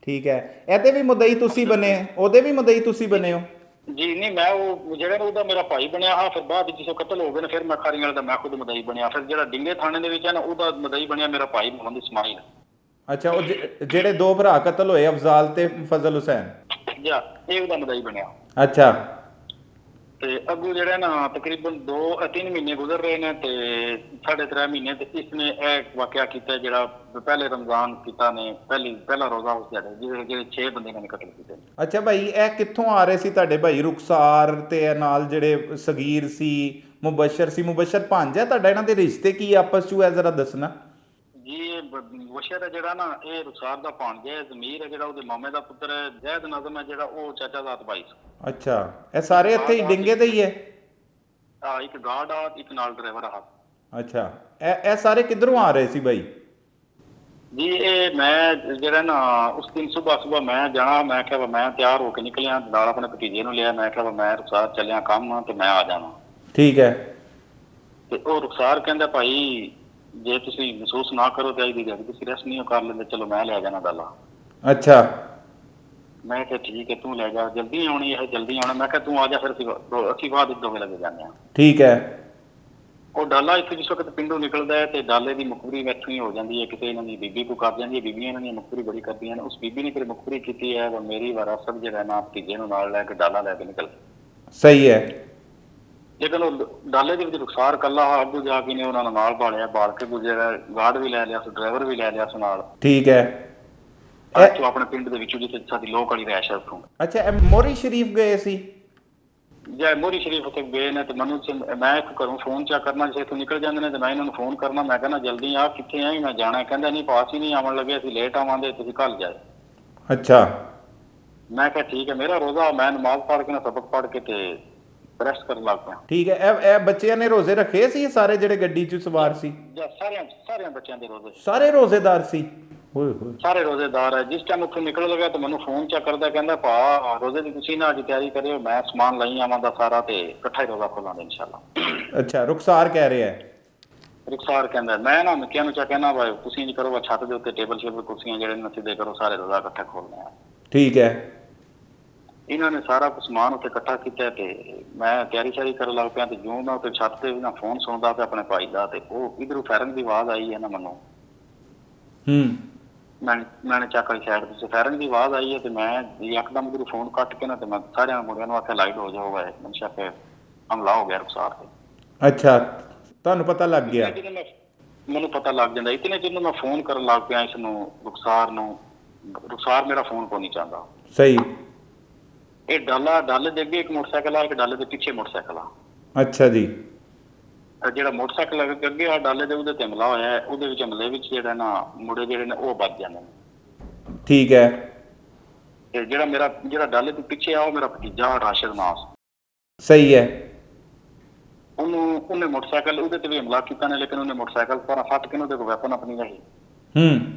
ਠੀਕ ਹੈ। ਇਹਦੇ ਵੀ ਮੁਦਈ ਤੁਸੀਂ ਬਣੇ? ਉਹਦੇ ਵੀ ਮੁਦਈ ਤੁਸੀਂ ਬਣੇ ਹੋ? ਜੀ ਨਹੀਂ, ਮੈਂ ਉਹ ਜਿਹੜਾ ਉਹਦਾ ਮੇਰਾ ਭਾਈ ਬਣਿਆ ਹਾਂ। ਫਿਰ ਬਾਅਦ ਵਿੱਚ ਕਤਲ ਹੋ ਗਏ ਨੇ, ਫਿਰ ਮੈਂ ਖਾਰੀਆਂ ਦਾ ਮੈਂ ਖੁਦ ਮਦਈ ਬਣਿਆ। ਫਿਰ ਜਿਹੜਾ ਡਿੰਗੇ ਥਾਣੇ ਦੇ ਵਿੱਚ ਹੈ ਨਾ, ਉਹਦਾ ਮਦਈ ਬਣਿਆ ਮੇਰਾ ਭਾਈ ਮੁਹੰਮਦ ਇਸਮਾਈਲ। ਅੱਛਾ, ਉਹ ਜਿਹੜੇ 2 ਭਰਾ ਕਤਲ ਹੋਏ ਅਫਜ਼ਾਲ ਤੇ ਫਜ਼ਲ ਹੁਸੈਨ? ਜਾਂ ਇਹ ਉਹਦਾ ਮਦਈ ਬਣਿਆ। ਅੱਛਾ। ਤੇ ਅੱਗੂ ਜਿਹੜਾ ਨਾ ਤਕਰੀਬਨ 2-3 ਮਹੀਨੇ ਗੁਜ਼ਰ ਰਹੇ ਨੇ ਤੇ 3.5 ਮਹੀਨੇ ਤੇ ਇਸਨੇ ਇਹ ਵਾਕਿਆ ਕੀਤਾ ਜਿਹੜਾ ਪਹਿਲੇ ਰਮਜ਼ਾਨ ਕੀਤਾ ਨੇ, ਪਹਿਲਾ ਰੋਜ਼ਾ ਉਸ ਦਿਹਾੜੇ ਜਿਹੜੇ 6 ਬੰਦੇ ਨੇ ਕਤਲ ਕੀਤੇ। ਅੱਛਾ ਭਾਈ, ਇਹ ਕਿੱਥੋਂ ਆ ਰਹੇ ਸੀ ਤੁਹਾਡੇ ਭਾਈ? ਰੁਖਸਾਰ ਤੇ ਨਾਲ ਜਿਹੜੇ ਸਗੀਰ ਸੀ, ਮੁਬਸ਼ਰ ਸੀ। ਮੁਬਸ਼ਰ ਭਾਂਜਾ ਤੁਹਾਡਾ? ਇਹਨਾਂ ਦੇ ਰਿਸ਼ਤੇ ਕੀ ਆਪਸ ਚ ਹੈ, ਜ਼ਰਾ ਦੱਸਣਾ ਜੀ। ਮੁਬਸ਼ਰ ਹੈ ਜਿਹੜਾ ਨਾ, ਇਹ ਰੁਖਸਾਰ ਦਾ ਭਾਂਜਾ ਹੈ। ਜ਼ਮੀਰ ਹੈ ਜਿਹੜਾ ਉਹਦੇ ਮਾਮੇ ਦਾ ਪੁੱਤਰ ਹੈ। ਜ਼ੈਦ ਨਜ਼ਮ ਹੈ ਜਿਹੜਾ ਉਹ ਚਾਚਾ ਜ਼ਾਤ ਭਾਈ ਸੀ। ਅੱਛਾ, ਇਹ ਸਾਰੇ ਇੱਥੇ ਹੀ ਡਿੰਗੇ ਤੇ ਹੀ ਹੈ? ਹਾਂ, ਇੱਕ ਗਾਰਡ ਆ, ਇੱਕ ਨਾਲ ਡਰਾਈਵਰ ਆ। ਅੱਛਾ, ਇਹ ਸਾਰੇ ਕਿੱਧਰੋਂ ਆ ਰਹੇ ਸੀ ਭਾਈ ਜੀ? ਇਹ ਮੈਂ ਜਿਹੜਾ ਨਾ ਉਸ ਦਿਨ ਸੁਬਹ ਮੈਂ ਜਾਣਾ, ਮੈਂ ਕਿਹਾ ਮੈਂ ਤਿਆਰ ਹੋ ਕੇ ਨਿਕਲਿਆ, ਨਾਲ ਆਪਣੇ ਭਤੀਜੇ ਨੂੰ ਲਿਆ। ਮੈਂ ਕਿਹਾ ਮੈਂ ਰੁਖਸਾਰ ਚੱਲਿਆ ਕੰਮ ਤੇ ਮੈਂ ਆ ਜਾਣਾ। ਠੀਕ ਹੈ। ਤੇ ਉਹ ਰੁਖਸਾਰ ਕਹਿੰਦਾ ਭਾਈ ਜੇ ਤੁਸੀਂ ਮਹਿਸੂਸ ਨਾ ਕਰੋ ਤੇ ਅੱਜ ਦੀ ਦਿਹਾੜੀ ਤੁਸੀਂ ਰੈਸਟ ਨਹੀਂ ਕਰ ਲੈਂਦੇ, ਚਲੋ ਮੈਂ ਲੈ ਜਾਣਾ ਡਾਲਾ। ਅੱਛਾ। ਮੈਂ ਕਿਹਾ ਠੀਕ ਹੈ, ਤੂੰ ਲੈ ਜਾ, ਜਲਦੀ ਆਉਣੀ ਹੈ, ਜਲਦੀ ਆਉਣਾ। ਮੈਂ ਕਿਹਾ ਤੂੰ ਆ ਜਾ, ਫਿਰ ਅਸੀਂ ਬਾਅਦ ਵਿੱਚ ਦੋਵੇਂ ਲੱਗੇ ਜਾਂਦੇ ਹਾਂ। ਠੀਕ ਹੈ। ਉਹ ਡਾਲਾ ਇੱਥੇ ਜਿਸ ਵਕਤ ਪਿੰਡੋਂ ਨਿਕਲਦਾ ਹੈ ਤੇ ਡਾਲੇ ਦੀ ਮੁਖਬਰੀ ਇੱਥੋਂ ਹੋ ਜਾਂਦੀ ਹੈ, ਕਿਤੇ ਇਹਨਾਂ ਦੀ ਬੀਬੀ ਕੋ ਕਰ ਜਾਂਦੀ ਹੈ। ਬੀਬੀਆਂ ਇਹਨਾਂ ਦੀਆਂ ਮੁਖਬਰੀ ਬੜੀ ਕਰਦੀਆਂ ਨੇ। ਉਸ ਬੀਬੀ ਨੇ ਫਿਰ ਮੁਖਬਰੀ ਕੀਤੀ ਹੈ, ਮੇਰੀ ਵਾਰਸਤ ਜਿਹੜਾ ਨਾ ਭਤੀਜੇ ਨੂੰ ਨਾਲ ਲੈ ਕੇ ਡਾਲਾ ਲੈ ਕੇ ਨਿਕਲ। ਸਹੀ ਹੈ। ਲੇਕਿਨ ਉਹ ਡਾਲੇ ਦੇ ਵਿੱਚ ਰੁਖਸਾਰ ਇਕੱਲਾ ਅੱਗੂ ਜਾ ਕੇ ਨੇ ਉਹਨਾਂ ਨੂੰ ਨਾਲ ਬਾਲਿਆ, ਬਾਲ ਕੇ ਗੁਜ਼ਰਿਆ। ਗਾਰਡ ਵੀ ਲੈ ਲਿਆ ਸੀ, ਡਰਾਈਵਰ ਵੀ ਲੈ ਲਿਆ ਸੀ ਨਾਲ। ਠੀਕ ਹੈ। ਆਪਣੇ ਪਿੰਡ ਦੇ ਵਿੱਚੋਂ ਜਿੱਥੇ ਸਾਡੀ ਲੋਕ ਵਾਲੀ ਰਹਿਸ਼ ਹੈ ਉੱਥੋਂ। ਅੱਛਾ, ਇਹ ਮੋਰੀ ਸ਼ਰੀਫ ਗਏ ਸੀ? ਜੇ ਮੋਰੀ ਸ਼ਰੀਫ ਉੱਥੇ ਗਏ ਨੇ ਤੇ ਮੈਨੂੰ ਮੈਂ ਇੱਕ ਘਰੋਂ ਫੋਨ ਚੈੱਕ ਕਰਨਾ, ਜੇ ਇੱਥੋਂ ਨਿਕਲ ਜਾਂਦੇ ਨੇ ਤੇ ਮੈਂ ਇਹਨਾਂ ਨੂੰ ਫੋਨ ਕਰਨਾ। ਮੈਂ ਕਹਿੰਦਾ ਜਲਦੀ ਆ, ਕਿੱਥੇ ਆ? ਮੈਂ ਜਾਣਾ। ਕਹਿੰਦਾ ਨਹੀਂ, ਪਾਸ ਹੀ ਨਹੀਂ ਆਉਣ ਲੱਗੇ, ਅਸੀਂ ਲੇਟ ਆਵਾਂਗੇ, ਤੁਸੀਂ ਕੱਲ ਜਾਏ। ਅੱਛਾ। ਮੈਂ ਕਿਹਾ ਠੀਕ ਹੈ। ਮੇਰਾ ਰੋਜ਼ਾ, ਮੈਂ ਨਮਾਜ਼ ਪੜ੍ਹ ਕੇ ਨਾ ਸਬਕ ਪੜ੍ਹ ਕੇ ਤੇ ਅਰੈਸਟ ਕਰਨ ਲੱਗ ਪਿਆ। ਠੀਕ ਹੈ। ਇਹ ਬੱਚਿਆਂ ਨੇ ਰੋਜ਼ੇ ਰੱਖੇ ਸੀ ਸਾਰੇ ਜਿਹੜੇ ਗੱਡੀ 'ਚ ਸਵਾਰ ਸੀ? ਜਾਂ ਸਾਰਿਆਂ ਬੱਚਿਆਂ ਦੇ ਰੋਜ਼ੇ, ਸਾਰੇ ਰੋਜ਼ੇਦਾਰ ਸੀ? ਹੋਏ ਹੋਏ। ਸਾਰੇ ਰੋਜ਼ੇਦਾਰ ਹੈ। ਜਿਸ ਟਾਈਮ ਉੱਥੋਂ ਨਿਕਲ ਲਗਾ ਤੇ ਮੈਨੂੰ ਫੋਨ ਚੈੱਕ ਕਰਦਾ, ਕਹਿੰਦਾ ਭਾ ਰੋਜ਼ੇ ਦੀ ਤੁਸੀਂ ਨਾ ਅੱਜ ਤਿਆਰੀ ਕਰਿਓ, ਮੈਂ ਸਮਾਨ ਲਈ ਆਵਾਂਗਾ ਸਾਰਾ ਤੇ ਇਕੱਠਾ ਹੀ ਰੋਜ਼ਾ ਖੋਲਾਂਗੇ ਇਨਸ਼ਾਅੱਲਾ। ਅੱਛਾ, ਰੁਖਸਾਰ ਕਹਿ ਰਿਹਾ ਹੈ? ਰੁਖਸਾਰ ਕਹਿੰਦਾ ਮੈਂ ਨਾ ਨਿੱਕਿਆਂ ਨੂੰ ਚਾ ਕਹਿਣਾ ਭਾਈ ਤੁਸੀਂ ਇੰਜ ਕਰੋ, ਛੱਤ ਦੇ ਉੱਤੇ ਟੇਬਲ ਸ਼ੇਬਲ ਕੁਰਸੀਆਂ ਜਿਹੜੇ ਨੇ ਸਿੱਧੇ ਕਰੋ, ਸਾਰੇ ਰੋਜ਼ਾ ਇਕੱਠਾ ਖੋਲ੍ਹਣਾ ਹੈ। ਠੀਕ ਹੈ। ਇਹਨਾਂ ਨੇ ਸਾਰਾ ਕੁਝ ਸਮਾਨ ਉੱਤੇ ਇਕੱਠਾ ਕੀਤਾ ਤੇ ਮੈਂ ਤਿਆਰੀ ਸ਼ਿਆਰੀ ਕਰਨ ਲੱਗ ਪਿਆ ਤੇ ਜਿਉਂ ਮੈਂ ਉੱਤੇ ਛੱਤ ਤੇ ਨਾ ਫੋਨ ਸੁਣਦਾ ਪਿਆ ਆਪਣੇ ਭਾਈ ਦਾ, ਤੇ ਉਹ ਇਧਰੋਂ ਫਾਇਰਿੰਗ ਦੀ ਆਵਾਜ਼ ਆਈ ਹੈ ਨਾ ਮੈਨੂੰ। ਮੈਂ ਚੱਕ ਕੇ ਸਾਈਡ ਤੇ ਫਾਇਰਿੰਗ ਦੀ ਆਵਾਜ਼ ਆਈ ਹੈ ਤੇ ਮੈਂ ਯਕਦਮ ਉਧਰੋਂ ਫੋਨ ਕੱਟ ਕੇ ਨਾ ਤੇ ਮੈਂ ਸਾਰਿਆਂ ਮੁੰਡਿਆਂ ਨੂੰ ਆਖਿਆ ਲਾਈਟ ਹੋ ਜਾਓ, ਮਨਸ਼ਾ ਕੇ ਹਮਲਾ ਹੋ ਗਿਆ ਰੁਖਸਾਰ ਤੇ। ਅੱਛਾ, ਤੁਹਾਨੂੰ ਪਤਾ ਲੱਗ ਗਿਆ? ਮੈਨੂੰ ਪਤਾ ਲੱਗ ਜਾਂਦਾ। ਇਤਨੇ ਜਿਹਨੂੰ ਮੈਂ ਫੋਨ ਕਰਨ ਲੱਗ ਪਿਆ ਇਸ ਨੂੰ ਰੁਖਸਾਰ ਨੂੰ, ਰੁਖਸਾਰ ਮੇਰਾ ਫੋਨ ਕੋ ਨਹੀਂ ਚਾਹੁੰਦਾ। ਸਹੀ। ਇਹ ਡਾਲੇ ਦੇ ਅੱਗੇ ਇੱਕ ਮੋਟਰਸਾਈਕਲ ਆ, ਇੱਕ ਡਾਲੇ ਦੇ ਪਿੱਛੇ ਮੋਟਰਸਾਈਕਲ ਆ। ਅੱਛਾ ਜੀ। ਜਿਹੜਾ ਮੋਟਰਸਾਈਕਲ ਅੱਗੇ ਆ ਡਾਲੇ ਦੇ ਉਹਦੇ ਤੇ ਹਮਲਾ ਹੋਇਆ ਹੈ, ਉਹਦੇ ਵਿੱਚ ਹਮਲੇ ਵਿੱਚ ਜਿਹੜਾ ਨਾ ਮੁੰਡੇ ਜਿਹੜੇ ਨੇ ਉਹ ਵੱਜ ਜਾਂਦੇ ਨੇ। ਠੀਕ ਹੈ। ਤੇ ਜਿਹੜਾ ਡਾਲੇ ਦੇ ਪਿੱਛੇ ਆ ਉਹ ਮੇਰਾ ਭਤੀਜਾ ਰਾਸ਼ਿਦ ਨਾਸ। ਸਹੀ ਹੈ। ਉਹਨੇ ਮੋਟਰਸਾਈਕਲ ਉਹਦੇ ਤੇ ਵੀ ਹਮਲਾ ਕੀਤਾ ਨੇ, ਲੇਕਿਨ ਉਹਨੇ ਮੋਟਰਸਾਈਕਲ ਪਰ ਫੱਟ ਕੇ ਉਹਦੇ ਕੋਲ ਵੈਪਨ ਆਪਣੀ ਰਹੀ।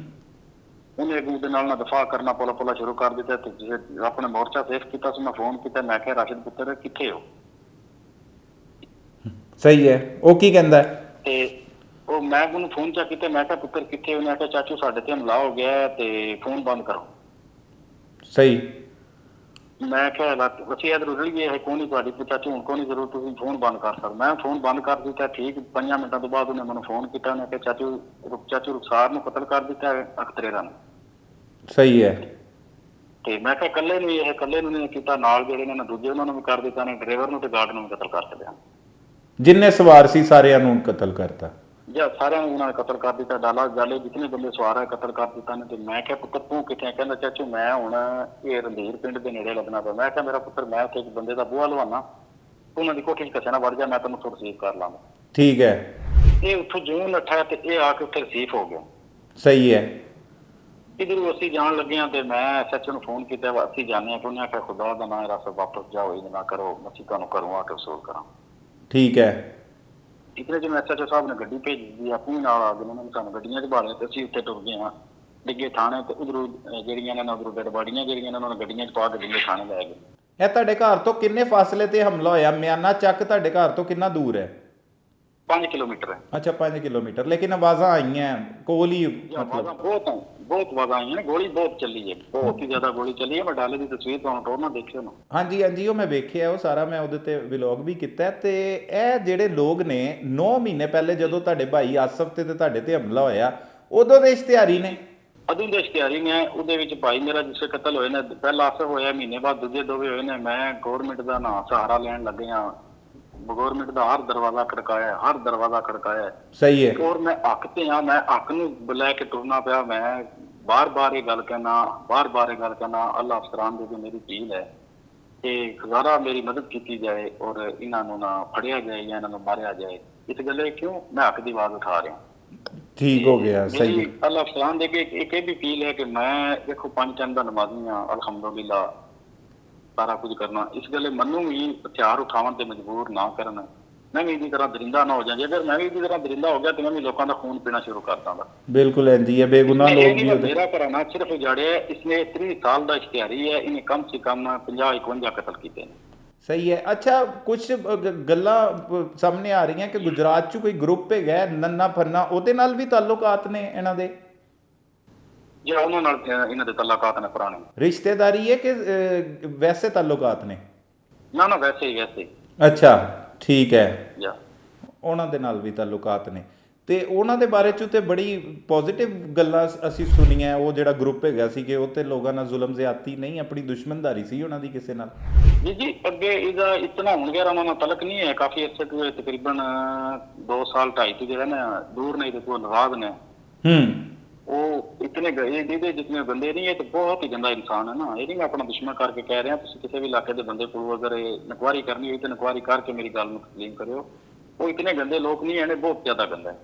ਉਹਨੇ ਉਹਦੇ ਨਾਲ ਨਾ ਦਫਾ ਕਰਨਾ ਪੋਲਾ ਸ਼ੁਰੂ ਕਰ ਦਿੱਤਾ ਤੇ ਆਪਣੇ ਮੋਰਚਾ ਸੇਫ ਕੀਤਾ ਸੀ। ਮੈਂ ਫੋਨ ਕੀਤਾ, ਮੈਂ ਕਿਹਾ ਰਾਸ਼ਿਦ ਪੁੱਤਰ ਕਿੱਥੇ ਹੋ? ਸਹੀ ਹੈ। ਉਹ ਕੀ ਕਹਿੰਦਾ? ਤੇ ਉਹ ਮੈਂ ਉਹਨੂੰ ਫੋਨ ਚਾ ਕੀਤਾ, ਮੈਂ ਕਿਹਾ ਪੁੱਤਰ ਕਿੱਥੇ? ਉਹਨੇ ਆਖਿਆ ਚਾਚੂ ਸਾਡੇ ਤੇ ਹਮਲਾ ਹੋ ਗਿਆ ਤੇ ਫੋਨ ਬੰਦ ਕਰੋ। ਸਹੀ। ਮੈਂ ਕਿਹਾ ਅਸੀਂ ਇਧਰ ਰੁੜ ਗਏ, ਕੋਈ ਨਹੀਂ ਤੁਹਾਡੀ ਚਾਚੂ ਹੁਣ ਕੋਈ ਨਹੀਂ ਜ਼ਰੂਰ, ਤੁਸੀਂ ਫੋਨ ਬੰਦ ਕਰ ਸਕਦੇ। ਮੈਂ ਫੋਨ ਬੰਦ ਕਰ ਦਿੱਤਾ। ਠੀਕ 5 ਮਿੰਟਾਂ ਤੋਂ ਬਾਅਦ ਉਹਨੇ ਮੈਨੂੰ ਫੋਨ ਕੀਤਾ, ਉਹਨੇ ਕਿਹਾ ਚਾਚੂ ਰੁਖਸਾਰ ਨੂੰ ਕਤਲ ਕਰ ਦਿੱਤਾ ਅਖਤਰੇਰਾ ਨੂੰ। ਸਹੀ ਹੈ। ਤੇ ਮੈਂ ਕਿਹਾ ਇਕੱਲੇ ਨੂੰ ਨਹੀਂ ਕੀਤਾ, ਨਾਲ ਜਿਹੜੇ ਨੇ ਦੂਜੇ ਉਹਨਾਂ ਨੂੰ ਵੀ ਕਰ ਦਿੱਤਾ ਨੇ, ਡਰਾਈਵਰ ਨੂੰ ਤੇ ਗਾਰਡ ਨੂੰ ਵੀ ਕਤਲ ਕਰ ਦਿੱਤਾ। ਜਿੰਨੇ ਸਵਾਰ ਸੀ ਸਾਰਿਆਂ ਨੂੰ ਕਤਲ ਕਰਤਾ? ਜਾਂ ਸਾਰਿਆਂ ਨੂੰ ਉਹਨਾਂ ਨੇ ਕਤਲ ਕਰ ਦਿੱਤਾ। ਡਾਲੇ ਜਿਤਨੇ ਬੰਦੇ ਸਵਾਰ ਹੈ ਕਤਲ ਕਰ ਦਿੱਤਾ ਨੇ। ਤੇ ਮੈਂ ਕਿਹਾ ਪੁੱਤਰ ਤੂੰ ਕਿੱਥੇ? ਕਹਿੰਦਾ ਚਾਚੂ ਮੈਂ ਹੁਣ ਇਹ ਰੰਧੀਰ ਪਿੰਡ ਦੇ ਨੇੜੇ ਲੱਗਣਾ ਪਿਆ। ਮੈਂ ਕਿਹਾ ਮੇਰਾ ਪੁੱਤਰ ਮੈਂ ਉੱਥੇ ਇੱਕ ਬੰਦੇ ਦਾ ਬੂਹਾ ਲਵਾਨਾ, ਉਹਨਾਂ ਦੀ ਕੋਠੀ 'ਚ ਕੱਛਾ ਨਾ ਵੜ ਜਾ, ਮੈਂ ਤੈਨੂੰ ਉੱਥੋਂ ਰਿਸੀਵ ਕਰ ਲਾਂਗਾ। ਠੀਕ ਹੈ। ਇਹ ਉੱਥੋਂ ਜਿਉਂ ਨੱਠਾ ਤੇ ਇਹ ਆ ਕੇ ਉੱਥੇ ਰਿਸੀਵ ਹੋ ਗਿਆ। ਸਹੀ ਹੈ। ਇੱਧਰੋਂ ਅਸੀਂ ਜਾਣ ਲੱਗੇ ਹਾਂ ਤੇ ਮੈਂ ਐਸਐਚਓ ਨੂੰ ਫੋਨ ਕੀਤਾ, ਅਸੀਂ ਜਾਂਦੇ ਹਾਂ। ਤੇ ਉਹਨੇ ਆਖਿਆ ਖੁਦਾ ਦਾ ਨਾਂ ਰਸ ਵਾਪਸ ਜਾਓ, ਇਹ ਨਾ ਕਰੋ, ਅਸੀਂ ਤੁਹਾਨੂੰ ਘਰੋਂ ਆ ਕੇ ਵਸੂਲ ਕਰਾਂ। ਠੀਕ ਹੈ। ਇਤਨੇ ਜਿਵੇਂ ਐਸਐਚਓ ਸਾਹਿਬ ਨੇ ਗੱਡੀ ਭੇਜੀ ਦੀ, ਆਪਣੀ ਨਾਲ ਆ ਗਏ, ਉਹਨਾਂ ਨੇ ਸਾਨੂੰ ਗੱਡੀਆਂ 'ਚ ਬਾਲਿਆ ਤੇ ਅਸੀਂ ਉੱਥੇ ਟੁਰ ਗਏ ਹਾਂ ਡਿੱਗੇ ਥਾਣੇ। ਤੇ ਉਧਰੋਂ ਜਿਹੜੀਆਂ ਨੇ ਉਧਰੋਂ ਡੈਡ ਬਾਡੀਆਂ ਜਿਹੜੀਆਂ ਨੇ ਉਹਨਾਂ ਨੇ ਗੱਡੀਆਂ 'ਚ ਪਾ ਕੇ ਡਿੱਗੇ ਥਾਣੇ ਲੈ ਗਏ। ਇਹ ਤੁਹਾਡੇ ਘਰ ਤੋਂ ਕਿੰਨੇ ਫਾਸਲੇ ਤੇ ਹਮਲਾ ਹੋਇਆ? ਮਿਆਨਾ ਚੱਕ ਤੁਹਾਡੇ ਘਰ ਤੋਂ ਕਿੰਨਾ ਦੂਰ ਹੈ? 5 ਕਿਲੋਮੀਟਰ ਹੈ। ਅੱਛਾ, 5 ਕਿਲੋਮੀਟਰ। ਲੇਕਿਨ ਆਵਾਜ਼ਾਂ ਆਈਆਂ ਕੋਲ ਹੀ? ਮਤਲਬ ਬਹੁਤ ਆਵਾਜ਼ਾਂ ਆਈਆਂ ਨੇ, ਗੋਲੀ ਬਹੁਤ ਚੱਲੀ ਹੈ, ਬਹੁਤ ਹੀ ਜ਼ਿਆਦਾ ਗੋਲੀ ਚੱਲੀ ਹੈ। ਮੈਂ ਡਾਲੇ ਦੀ ਤਸਵੀਰ ਤੁਹਾਨੂੰ ਟੋਰ ਨਾ ਦੇਖਿਓ ਨਾ। ਹਾਂਜੀ, ਉਹ ਮੈਂ ਵੇਖਿਆ, ਉਹ ਸਾਰਾ ਮੈਂ ਉਹਦੇ ਤੇ ਵਲੌਗ ਵੀ ਕੀਤਾ। ਤੇ ਇਹ ਜਿਹੜੇ ਲੋਕ ਨੇ 9 ਮਹੀਨੇ ਪਹਿਲੇ ਜਦੋਂ ਤੁਹਾਡੇ ਭਾਈ ਆਸਫ ਤੇ ਤੁਹਾਡੇ ਤੇ ਹਮਲਾ ਹੋਇਆ, ਉਦੋਂ ਦੇ ਇਸ਼ਤਿਹਾਰੀ ਨੇ? ਉਦੋਂ ਦੇ ਇਸ਼ਤਿਹਾਰੀ ਨੇ। ਉਹਦੇ ਵਿੱਚ ਭਾਈ ਮੇਰਾ ਜਿਸੇ ਕਤਲ ਹੋਏ ਨੇ, ਪਹਿਲਾ ਆਸਫ ਹੋਇਆ ਮਹੀਨੇ ਬਾਅਦ, ਦੂਜੇ ਦੋਵੇਂ ਹੋਏ ਨੇ। ਮੈਂ ਗੌਰਮੈਂਟ ਦਾ ਨਾ ਸਹਾਰਾ ਲੈਣ ਲੱਗੇ ਹਾਂ। ਗੌਰਮੈਂਟ ਦਾ ਹਰ ਦਰਵਾਜ਼ਾ ਖੜਕਾਇਆ। ਸਹੀ ਹੈ। ਔਰ ਮੈਂ ਹੱਕ ਤੇ ਹਾਂ, ਮੈਂ ਹੱਕ ਨੂੰ ਲੈ ਕੇ ਤੁਰਨਾ ਪਿਆ। ਮੈਂ ਬਾਰ-ਬਾਰ ਇਹ ਗੱਲ ਕਹਿਣਾ ਅੱਲਾਹ ਅਫਸਰਾਨ ਦੇ ਮੇਰੀ ਅਪੀਲ ਹੈ ਕਿ ਖੁਦਾਰਾ ਮੇਰੀ ਮਦਦ ਕੀਤੀ ਜਾਏ ਔਰ ਇਹਨਾਂ ਨੂੰ ਨਾ ਫੜਿਆ ਜਾਏ ਜਾਂ ਇਹਨਾਂ ਨੂੰ ਮਾਰਿਆ ਜਾਏ। ਇਸ ਗੱਲੇ ਕਿਉਂ ਮੈਂ ਹੱਕ ਦੀ ਆਵਾਜ਼ ਉਠਾ ਰਿਹਾ। ਠੀਕ ਹੋ ਗਿਆ। ਸਹੀ। ਅੱਲਾਹ ਅਫਸਰਾਨ ਦੇ ਕੇ ਇੱਕ ਇਹ ਵੀ ਅਪੀਲ ਹੈ ਕਿ ਮੈਂ ਦੇਖੋ 5 ਟਾਈਮ ਦਾ ਨਮਾਜ਼ੀ ਹਾਂ, ਅਲਹਮਦੁਲਿਲਾ ਸਾਰਾ ਕੁਝ ਕਰਨਾ। ਇਸ ਗੱਲੇ ਮੈਨੂੰ ਵੀ ਹਥਿਆਰ ਉਠਾਉਣ ਤੇ ਮਜਬੂਰ ਨਾ ਕਰਨ। ਮੈਂ ਵੀ ਇਹਦੀ ਤਰ੍ਹਾਂ ਦਰਿੰਦਾ ਨਾ ਹੋ ਜਾਵਾਂ। ਅਗਰ ਮੈਂ ਵੀ ਇਹਦੀ ਤਰ੍ਹਾਂ ਦਰਿੰਦਾ ਹੋ ਗਿਆ ਤੇ ਮੈਂ ਵੀ ਲੋਕਾਂ ਦਾ ਖੂਨ ਪੀਣਾ ਸ਼ੁਰੂ ਕਰ ਦਾਂਗਾ। ਬਿਲਕੁਲ ਇੰਦੀ ਹੈ, ਬੇਗੁਨਾਹ ਲੋਕ ਵੀ ਉਹਦੇ। ਮੇਰਾ ਘਰਾਣਾ ਸਿਰਫ ਉਜਾੜਿਆ। ਇਸਨੇ 30 ਸਾਲ ਦਾ ਇਸ਼ਤਿਹਾਰੀ ਹੈ, ਇਹਨੇ ਕਮ ਸੇ ਕਮ 50-51 ਕਤਲ ਕੀਤੇ ਨੇ। ਸਹੀ ਹੈ। ਅੱਛਾ, ਕੁਝ ਗੱਲਾਂ ਸਾਹਮਣੇ ਆ ਰਹੀਆਂ ਕਿ ਗੁਜਰਾਤ 'ਚ ਕੋਈ ਗਰੁੱਪ ਹੈਗਾ ਨੰਨਾ ਫੰਨਾ, ਉਹਦੇ ਨਾਲ ਵੀ ਤਾਲੁਕਾਤ ਨੇ ਇਹਨਾਂ ਦੇ? ਜਿਹੜਾ ਉਹਨਾਂ ਨਾਲ ਇਹਨਾਂ ਦੇ ਤਾਲੁਕਾਤ ਨੇ ਪੁਰਾਣੇ। ਰਿਸ਼ਤੇਦਾਰੀ ਹੈ ਕਿ ਵੈਸੇ ਤਾਲੁਕਾਤ ਨੇ? ਨਾ ਵੈਸੇ ਹੀ। ਅੱਛਾ, ਠੀਕ ਹੈ। ਉਹਨਾਂ ਦੇ ਨਾਲ ਵੀ ਤਾਲੁਕਾਤ ਨੇ। ਤੇ ਉਹਨਾਂ ਦੇ ਬਾਰੇ 'ਚ ਤੇ ਬੜੀ ਪੋਜ਼ਿਟਿਵ ਗੱਲਾਂ ਅਸੀਂ ਸੁਣੀਆਂ। ਉਹ ਜਿਹੜਾ ਗਰੁੱਪ ਹੈਗਾ ਸੀ ਕਿ ਉਹ ਤੇ ਲੋਕਾਂ ਨਾਲ ਜ਼ੁਲਮ ਜ਼ਿਆਦਤੀ ਨਹੀਂ, ਆਪਣੀ ਦੁਸ਼ਮਣਦਾਰੀ ਸੀ ਉਹਨਾਂ ਦੀ ਕਿਸੇ ਨਾਲ। ਜੀ ਅੱਗੇ ਇਹਦਾ ਇਤਨਾ ਹੁਣ ਗਿਆ ਉਹਨਾਂ ਨਾਲ ਤਲਕ ਨਹੀਂ ਹੈ। ਕਾਫੀ ਅਰਸੇ ਤੋਂ ਤਕਰੀਬਨ 2 ਸਾਲ 2.5 ਤੋਂ ਜਿਹੜਾ ਨਾ ਦੂਰ ਨਹੀਂ ਤੇ ਕੋਈ ਨਵਾਜ਼ ਨੇ। ਉਹ ਇਤਨੇ ਇਹਦੇ ਜਿਤਨੇ ਬੰਦੇ ਨਹੀਂ, ਇਹ ਤਾਂ ਬਹੁਤ ਹੀ ਗੰਦਾ ਇਨਸਾਨ ਹੈ ਨਾ। ਇਹ ਨਹੀਂ ਮੈਂ ਆਪਣਾ ਦੁਸ਼ਮਣ ਕਰਕੇ ਕਹਿ ਰਿਹਾ। ਤੁਸੀਂ ਕਿਸੇ ਵੀ ਇਲਾਕੇ ਦੇ ਬੰਦੇ ਕੋਲ ਅਗਰ ਇਨਕੁਆਇਰੀ ਕਰਨੀ ਹੋਈ ਤਾਂ ਇਨਕੁਆਇਰੀ ਕਰਕੇ ਮੇਰੀ ਗੱਲ ਨੂੰ ਤਸਲੀਮ ਕਰਿਓ। ਉਹ ਇਤਨੇ ਗੰਦੇ ਲੋਕ ਨਹੀਂ ਹੈ, ਬਹੁਤ ਜ਼ਿਆਦਾ ਗੰਦਾ ਹੈ।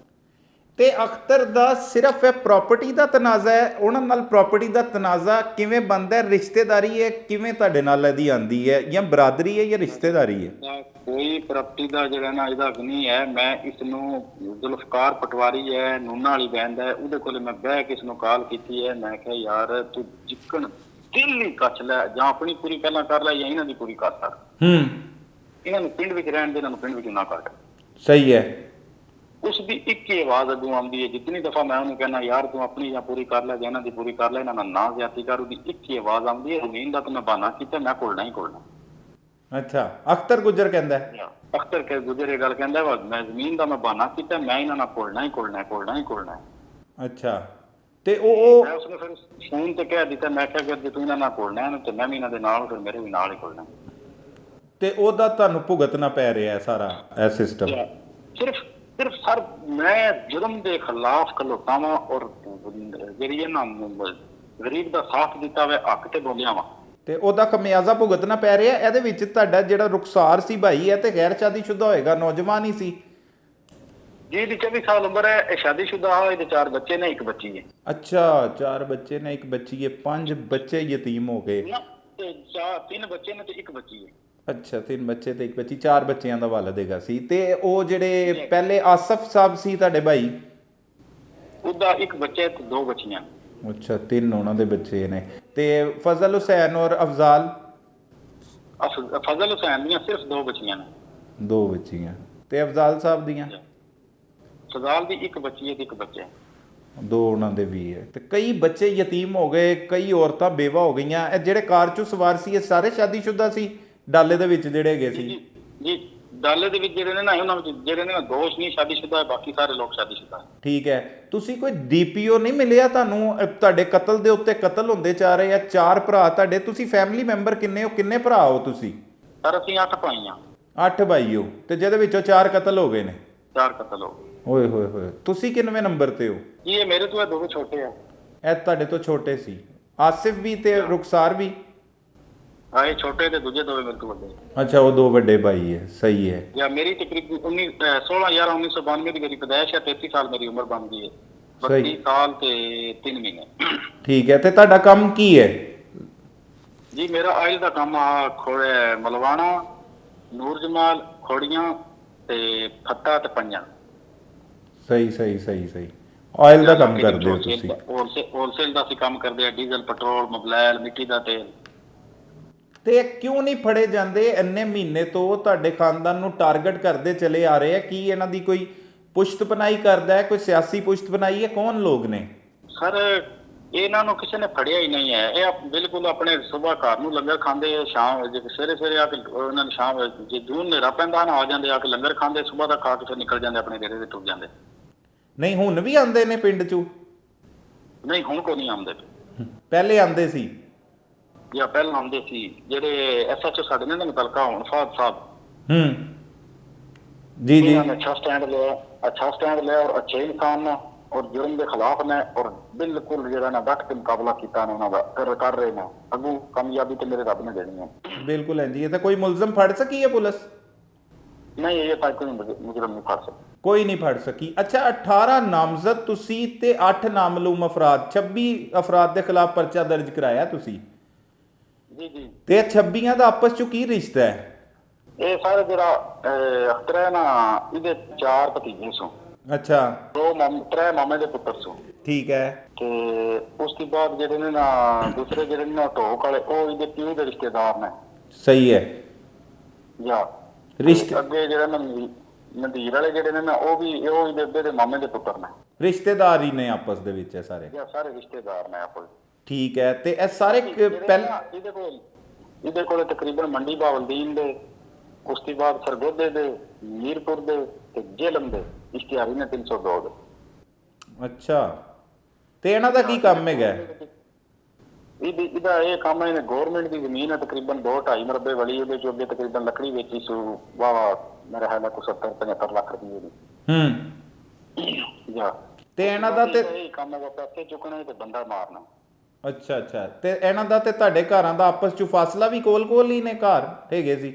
ਤੇ ਅਖਤਰ ਦਾ ਸਿਰਫ ਇਹ ਪ੍ਰਾਪਰਟੀ ਦਾ ਤਨਾਜ਼ਾ ਹੈ, ਉਹਨਾਂ ਨਾਲ ਪ੍ਰਾਪਰਟੀ ਦਾ ਤਨਾਜ਼ਾ ਕਿਵੇਂ ਬਣਦਾ ਹੈ? ਰਿਸ਼ਤੇਦਾਰੀ ਹੈ, ਕਿਵੇਂ ਤੁਹਾਡੇ ਨਾਲ ਇਹਦੀ ਆਂਦੀ ਹੈ, ਜਾਂ ਬਰਾਦਰੀ ਹੈ ਜਾਂ ਰਿਸ਼ਤੇਦਾਰੀ ਹੈ? ਕੋਈ ਪ੍ਰਾਪਰਟੀ ਦਾ ਜਿਹੜਾ ਨਾ ਇਹਦਾ ਨਹੀਂ ਹੈ। ਮੈਂ ਇਸ ਨੂੰ ਜ਼ੁਲਫਕਾਰ ਪਟਵਾਰੀ ਹੈ, ਨੂਨਾ ਵਾਲੀ ਬੈਂਦ ਹੈ, ਉਹਦੇ ਕੋਲੇ ਮੈਂ ਬਹਿ ਕੇ ਇਸ ਨੂੰ ਕਾਲ ਕੀਤੀ ਹੈ। ਮੈਂ ਕਿਹਾ ਯਾਰ ਤੂੰ ਜਿੱਕਣ ਦਿਲ ਹੀ ਕੱਚ ਲੈ, ਜਾਂ ਆਪਣੀ ਪੂਰੀ ਪਹਿਲਾਂ ਕਰ ਲੈ ਜਾਂ ਇਹਨਾਂ ਦੀ ਪੂਰੀ ਕਰ ਸਕ। ਇਹਨਾਂ ਨੂੰ ਪਿੰਡ ਵਿੱਚ ਰਹਿਣ ਦੇ, ਇਹਨਾਂ ਨੂੰ ਪਿੰਡ ਵਿੱਚ ਨਾ ਕਰ। ਸਹੀ ਹੈ। ਉਸ ਦੀ ਇੱਕ ਹੀ ਆਵਾਜ਼ ਅੱਗੋਂ ਆਉਂਦੀ ਹੈ। ਜਿਤਨੀ ਦਫਾ ਮੈਂ ਉਹਨੂੰ ਕਹਿਣਾ ਯਾਰ ਤੂੰ ਆਪਣੀ ਜਾਂ ਪੂਰੀ ਕਰ ਲੈ ਜਾਂ ਇਹਨਾਂ ਦੀ ਪੂਰੀ ਕਰ ਲੈ, ਇਹਨਾਂ ਨਾਲ ਨਾ ਜ਼ਿਆਦਤੀ ਕਰ, ਉਹਦੀ ਇੱਕ ਹੀ ਆਵਾਜ਼ ਆਉਂਦੀ ਹੈ, ਜ਼ਮੀਨ ਦਾ ਤਾਂ ਮੈਂ ਬਹਾਨਾ ਕੀਤਾ, ਮੈਂ ਕੋਲਣਾ ਹੀ ਕੋਲਣਾ। ਅੱਛਾ, ਅਖਤਰ ਗੁੱਜਰ ਕਹਿੰਦਾ ਅਖਤਰ ਕੇ ਗੁਜਰ ਇਹ ਗੱਲ ਕਹਿੰਦਾ ਵਾ, ਮੈਂ ਜ਼ਮੀਨ ਦਾ ਮੈਂ ਬਹਾਨਾ ਕੀਤਾ, ਮੈਂ ਇਹਨਾਂ ਨਾਲ ਕੋਲਣਾ ਹੀ ਕੋਲਣਾ, ਕੋਲਣਾ ਹੀ ਕੋਲਣਾ। ਅੱਛਾ, ਤੇ ਉਹ ਮੈਂ ਉਸਨੂੰ ਫਿਰ ਫੋਨ ਤੇ ਕਹਿ ਦਿੱਤਾ, ਮੈਂ ਕਿਹਾ ਜੇ ਤੂੰ ਇਹਨਾਂ ਨਾਲ ਕੋਲਣਾ ਹੈ ਤੇ ਮੈਂ ਵੀ ਇਹਨਾਂ ਦੇ ਨਾਲ, ਫਿਰ ਮੇਰੇ ਵੀ ਨਾਲ ਹੀ ਕੋਲਣਾ। ਤੇ ਉਹਦਾ ਤੁਹਾਨੂੰ ਭੁਗਤਣਾ ਪੈ ਰਿਹਾ ਸਾਰਾ ਇਹ ਸਿਸਟਮ? ਸਿਰਫ ਸਰ ਮੈਂ ਜੁਰਮ ਦੇ ਖਿਲਾਫ ਖਲੋਤਾ ਵਾਂ, ਔਰ ਜਿਹੜੀ ਇਹਨਾਂ ਗਰੀਬ ਦਾ ਸਾਥ ਦਿੱਤਾ ਵਾ, ਹੱਕ ਤੇ ਬੋਲਿਆ ਵਾ, ਤੇ ਉਹਦਾ ਖਮਿਆਜ਼ਾ ਭੁਗਤਣਾ ਪੈ ਰਿਹਾ। ਇਹਦੇ ਵਿੱਚ ਤੁਹਾਡਾ ਜਿਹੜਾ ਰੁਖਸਾਰ ਸੀ ਭਾਈ ਹੈ ਤੇ ਗੈਰ ਸ਼ਾਦੀशुदा ਹੋਏਗਾ, ਨੌਜਵਾਨ ਹੀ ਸੀ ਜੀ। ਇਹਦੀ 24 ਸਾਲ ਉਮਰ ਹੈ, ਇਹ ਸ਼ਾਦੀशुदा ਹੈ, ਇਹਦੇ 4 ਬੱਚੇ ਨੇ, 1 ਬੱਚੀ ਹੈ। ਅੱਛਾ, 4 ਬੱਚੇ ਨੇ, 1 ਬੱਚੀ ਹੈ, 5 ਬੱਚੇ ਯਤੀਮ ਹੋ ਗਏ। 3 ਬੱਚੇ ਨੇ ਤੇ 1 ਬੱਚੀ ਹੈ। ਅੱਛਾ, 3 ਬੱਚੇ ਤੇ 1 ਬੱਚੀ, 4 ਬੱਚਿਆਂ ਦਾ ਵਾਲਦ ਹੈਗਾ ਸੀ। ਤੇ ਉਹ ਜਿਹੜੇ ਪਹਿਲੇ ਆਸਫ ਸਾਹਿਬ ਸੀ ਤੁਹਾਡੇ ਭਾਈ, ਉਹਦਾ 1 ਬੱਚਾ ਤੇ 2 ਬੱਚੀਆਂ। ਅੱਛਾ, 3 ਉਹਨਾਂ ਦੇ ਬੱਚੇ ਨੇ। ਤੇ ਫਜ਼ਲ ਹੁਸੈਨ ਔਰ ਅਫਜ਼ਾਲ? ਫਜ਼ਲ ਹੁਸੈਨ ਦੀਆਂ ਸਿਰਫ 2 ਬੱਚੀਆਂ ਨੇ। 2 ਬੱਚੀਆਂ। ਤੇ ਅਫਜ਼ਾਲ ਸਾਹਿਬ ਦੀਆਂ? ਫਜ਼ਾਲ ਦੀ 1 ਬੱਚੀ ਹੈ ਤੇ 1 ਬੱਚਾ ਹੈ। 2 ਉਹਨਾਂ ਦੇ ਵੀ ਹੈ। ਤੇ ਕਈ ਬੱਚੇ ਯਤੀਮ ਹੋ ਗਏ, ਕਈ ਔਰਤਾਂ ਬੇਵਾ ਹੋ ਗਈਆਂ। ਇਹ ਜਿਹੜੇ ਕਾਰ 'ਚੋਂ ਸਵਾਰ ਸੀ ਇਹ ਸਾਰੇ ਸ਼ਾਦੀशुदा ਸੀ ਡਾਲੇ ਦੇ ਵਿੱਚ ਜਿਹੜੇ ਹੈਗੇ ਸੀ? ਜੀ, ਡਾਲੇ ਦੇ ਵਿੱਚ ਜਿਹੜੇ ਨੇ ਨਾ, ਉਹਨਾਂ ਵਿੱਚ ਜਿਹੜੇ ਨੇ ਦੋਸ਼ ਨਹੀਂ ਸ਼ਾਦੀशुदा, ਬਾਕੀ ਸਾਰੇ ਲੋਕ ਸ਼ਾਦੀशुदा। ਠੀਕ ਹੈ। ਤੁਸੀਂ ਕੋਈ ਡੀਪੀਓ ਨਹੀਂ ਮਿਲਿਆ ਤੁਹਾਨੂੰ? ਤੁਹਾਡੇ ਕਤਲ ਦੇ ਉੱਤੇ ਕਤਲ ਹੁੰਦੇ ਜਾ ਰਹੇ ਆ, 4 ਭਰਾ ਤੁਹਾਡੇ, ਤੁਸੀਂ ਫੈਮਿਲੀ ਮੈਂਬਰ ਕਿੰਨੇ ਹੋ, ਕਿੰਨੇ ਭਰਾ ਹੋ ਤੁਸੀਂ? ਸਰ ਅਸੀਂ 8 ਭਾਈ ਹਾਂ। 8 ਭਾਈ ਹੋ, ਤੇ ਜਿਹਦੇ ਵਿੱਚੋਂ 4 ਕਤਲ ਹੋ ਗਏ ਨੇ? 4 ਕਤਲ ਹੋ ਗਏ। ਓਏ ਹੋਏ ਹੋਏ, ਤੁਸੀਂ ਕਿੰਨਵੇਂ ਨੰਬਰ ਤੇ ਹੋ? ਜੀ ਇਹ ਮੇਰੇ ਤੋਂ 2 ਛੋਟੇ ਆ। ਇਹ ਤੁਹਾਡੇ ਤੋਂ ਛੋਟੇ ਸੀ? ਆਸਿਫ ਵੀ ਤੇ ਰੁਖਸਾਰ ਵੀ? ਇਹ ਛੋਟੇ ਤੇ ਦੂਜੇ 2 ਮੇਰੇ ਤੋਂ ਵੱਡੇ। ਅੱਛਾ, ਉਹ 2 ਵੱਡੇ ਭਾਈ ਹੈ। ਸਹੀ ਹੈ। ਜਾਂ ਮੇਰੀ ਤਕਰੀਬਨ 16/11/1992 ਦੀ ਮੇਰੀ ਪੈਦਾਇਸ਼ ਹੈ, 33 ਸਾਲ ਮੇਰੀ ਉਮਰ ਬਣਦੀ ਹੈ। 32 ਸਾਲ ਤੇ 3 ਮਹੀਨੇ। ਠੀਕ ਹੈ। ਤੇ ਤੁਹਾਡਾ ਕੰਮ ਕੀ ਹੈ? ਜੀ ਮੇਰਾ ਆਇਲ ਦਾ ਕੰਮ ਆ, ਮਲਵਾਣਾ, ਨੂਰ ਜਮਾਲ, ਖੋੜੀਆਂ ਤੇ ਫੱਤਾ ਤੇ ਪੰਜਾਂ। ਸਹੀ। ਆਇਲ ਦਾ ਕੰਮ ਕਰਦੇ ਹੋ ਤੁਸੀਂ? ਹੋਲਸੇਲ ਦਾ ਅਸੀਂ ਕੰਮ ਕਰਦੇ ਆ, ਡੀਜ਼ਲ, ਪੈਟਰੋਲ, ਮੋਬਿਲ, ਮਿੱਟੀ ਦਾ ਤੇਲ। ਤੇ ਕਿਉਂ ਨਹੀਂ ਫੜੇ ਜਾਂਦੇ? ਇੰਨੇ ਮਹੀਨੇ ਤੋਂ ਤੁਹਾਡੇ ਖਾਨਦਾਨ ਨੂੰ ਟਾਰਗੇਟ ਕਰਦੇ ਚਲੇ ਆ ਰਹੇ ਆ। ਕੀ ਇਹਨਾਂ ਦੀ ਕੋਈ ਪੁਸ਼ਤਪਨਾਈ ਕਰਦਾ ਹੈ, ਕੋਈ ਸਿਆਸੀ ਪੁਸ਼ਤਪਨਾਈ ਹੈ? ਕੌਣ ਲੋਕ ਨੇ? ਸਰ ਇਹਨਾਂ ਨੂੰ ਕਿਸੇ ਨੇ ਫੜਿਆ ਹੀ ਨਹੀਂ ਹੈ। ਇਹ ਬਿਲਕੁਲ ਆਪਣੇ ਸਵੇਰ ਘਰ ਨੂੰ ਲੰਗਰ ਖਾਂਦੇ, ਸ਼ਾਮ ਸਵੇਰੇ ਆ ਕੇ ਉਹਨਾਂ ਨੂੰ ਸ਼ਾਮ ਜੇ ਜੂਨ ਹਨੇਰਾ ਪੈਂਦਾ ਨਾ ਆ ਜਾਂਦੇ, ਆ ਕੇ ਲੰਗਰ ਖਾਂਦੇ, ਸਵੇਰ ਦਾ ਖਾ ਕੇ ਫਿਰ ਨਿਕਲ ਜਾਂਦੇ, ਆਪਣੇ ਡੇਰੇ ਤੇ ਟੁਰ ਜਾਂਦੇ। ਨਹੀਂ, ਹੁਣ ਵੀ ਆਉਂਦੇ ਨੇ ਪਿੰਡ 'ਚੋਂ? ਨਹੀਂ, ਹੁਣ ਕੋਈ ਨਹੀਂ ਆਉਂਦੇ। ਪਹਿਲੇ ਆਉਂਦੇ ਸੀ? ਜਾਂ ਪਹਿਲਾਂ ਆਉਂਦੇ ਸੀ। ਜਿਹੜੇ SHO ਸਾਡੇ ਨੇ ਮੁਤਲਕਾ ਹੁਣ ਫਾਦ ਸਾਹਿਬ, जी अच्छा स्टैंड लिया और अच्छे इंसान ने और जुर्म के खिलाफ ने और बिल्कुल जो ना डट के मुकाबला किया कर रहे हैं। अगू कामयाबी तो मेरे रब ने देनी है। बिल्कुल है जी। ये तो कोई मुलजम फड़ सकी है पुलिस? नहीं, ये कोई मुजरम नहीं फड़ सकी, कोई नहीं फड़ सकी। अच्छा, 18 नामजद तुसी ते 8 नामलूम अफराद, 26 अफराद के खिलाफ परचा दर्ज कराया तुसी? जी जी। ते 26 ਦਾ ਆਪਸ ਚ ਕੀ ਰਿਸ਼ਤਾ ਹੈ? ਇਹ ਸਾਰੇ ਜਿਹੜਾ ਅਖਤਰ ਹੈ ਨਾ, ਇਹਦੇ 4 ਭਤੀਜੇ ਸੋ। ਅੱਛਾ। 3 ਮਾਮੇ ਦੇ ਪੁੱਤਰ ਸੋ। ਠੀਕ ਹੈ। ਤੇ ਉਸ ਤੋਂ ਬਾਅਦ ਜਿਹੜੇ ਨੇ ਨਾ ਦੂਸਰੇ ਜਿਹੜੇ ਨੇ ਢੋਕ ਵਾਲੇ, ਉਹ ਇਹਦੇ ਪਿਓ ਦੇ ਰਿਸ਼ਤੇਦਾਰ ਨੇ। ਸਹੀ ਹੈ। ਜਾਂ ਰਿਸ਼ਤੇ ਅੱਗੇ ਜਿਹੜੇ ਨੇ ਨਦੀਰ ਵਾਲੇ ਜਿਹੜੇ ਨੇ ਨਾ, ਉਹ ਇਹਦੇ ਅੱਗੇ ਦੇ ਮਾਮੇ ਦੇ ਪੁੱਤਰ ਨੇ। ਰਿਸ਼ਤੇਦਾਰ ਹੀ ਨੇ ਆਪਸ ਦੇ ਵਿੱਚ? ਸਾਰੇ ਸਾਰੇ ਰਿਸ਼ਤੇਦਾਰ ਨੇ ਆਪਸ। ਠੀਕ ਹੈ। ਤੇ ਇਹ ਸਾਰੇ ਇਹਦੇ ਕੋਲ ਤਕਰੀਬਨ ਮੰਡੀ ਬਾਵਲਦੀਨ ਦੇ, ਉਸ ਤੋਂ ਬਾਅਦ ਸਰਗੋਧੇ ਦੇ, ਮੀਰਪੁਰ ਦੇ ਤੇ ਜੇਲਮ ਦੇ ਇਸ਼ਤਿਹਾਰੀ ਨੇ 302 ਦੇ। ਅੱਛਾ। ਤੇ ਇਹਨਾਂ ਦਾ ਕੀ ਕੰਮ ਹੈਗਾ? ਇਹਦਾ ਇਹ ਕੰਮ ਹੈ, ਇਹਨੇ ਗਵਰਨਮੈਂਟ ਦੀ ਜ਼ਮੀਨ ਹੈ ਤਕਰੀਬਨ 2.5 ਮਰਬੇ ਵਾਲੀ, ਉਹਦੇ ਚੋਂ ਅੱਗੇ ਤਕਰੀਬਨ ਲੱਕੜੀ ਵੇਚੀ ਸੂ ਵਾਵਾ ਮੇਰੇ ਖਿਆਲ ਨਾਲ 70-75 ਲੱਖ ਰੁਪਏ ਦੀ। ਜਾਂ ਤੇ ਇਹਨਾਂ ਦਾ ਤੇ ਇਹ ਕੰਮ ਹੈ, ਪੈਸੇ ਚੁੱਕਣੇ ਤੇ ਬੰਦਾ ਮਾਰਨਾ। ਅੱਛਾ। ਤੇ ਇਹਨਾਂ ਦਾ ਤੇ ਤੁਹਾਡੇ ਘਰਾਂ ਦਾ ਆਪਸ ਚ ਫਾਸਲਾ ਵੀ ਕੋਲ ਹੀ ਨੇ? ਘਰ ਹੈਗੇ ਸੀ?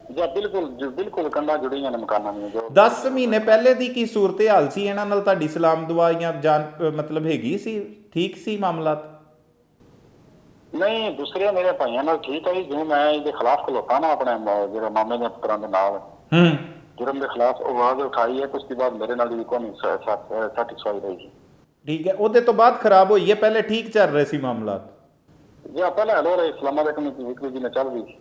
ਜਾਂ ਬਿਲਕੁਲ ਕੰਧਾਂ ਜੁੜੀਆਂ ਨੇ ਮਕਾਨਾਂ ਦੀਆਂ ਜੋ 10 ਮਹੀਨੇ ਪਹਿਲੇ ਦੀ ਕੀ ਸੂਰਤ ਹਾਲ ਸੀ ਇਹਨਾਂ ਨਾਲ? ਤੁਹਾਡੀ ਸਲਾਮ ਦੁਆ ਜਾਂ ਜਾਨ ਮਤਲਬ ਹੈਗੀ ਸੀ, ਠੀਕ ਸੀ ਮਾਮਲਾਤ? ਨਹੀਂ, ਦੂਸਰੇ ਮੇਰੇ ਭਾਈਆਂ ਨਾਲ ਠੀਕ ਹੈ ਜੀ। ਜਿਵੇਂ ਮੈਂ ਇਹਦੇ ਖਿਲਾਫ ਖਲੋਤਾ ਨਾ ਆਪਣੇ ਜਿਹੜੇ ਮਾਮੇ ਦੇ ਪੁੱਤਰਾਂ ਦੇ ਨਾਲ ਹੂੰ, ਜੁਰਮ ਦੇ ਖਿਲਾਫ ਆਵਾਜ਼ ਉਠਾਈ ਹੈ, ਉਸ ਤੋਂ ਬਾਅਦ ਮੇਰੇ ਨਾਲ ਵੀ ਕੋਈ ਨਹੀਂ ਸੈਟੀਸਫਾਈ ਰਹੀ। ਠੀਕ ਹੈ। ਉਹਦੇ ਤੋਂ ਬਾਅਦ ਖਰਾਬ ਹੋਈ ਹੈ, ਪਹਿਲੇ ਠੀਕ ਚੱਲ ਰਹੇ ਸੀ ਮਾਮਲਾਤ? ਜੀ ਆਪਾਂ ਲੈ ਲੋ ਰਹੇ ਇਸਲਾਮਾਬਾਦ ਕਮੇਟੀ ਵਿਕਰੀ ਜੀ ਨੇ ਚੱਲ ਰਹੀ ਸੀ।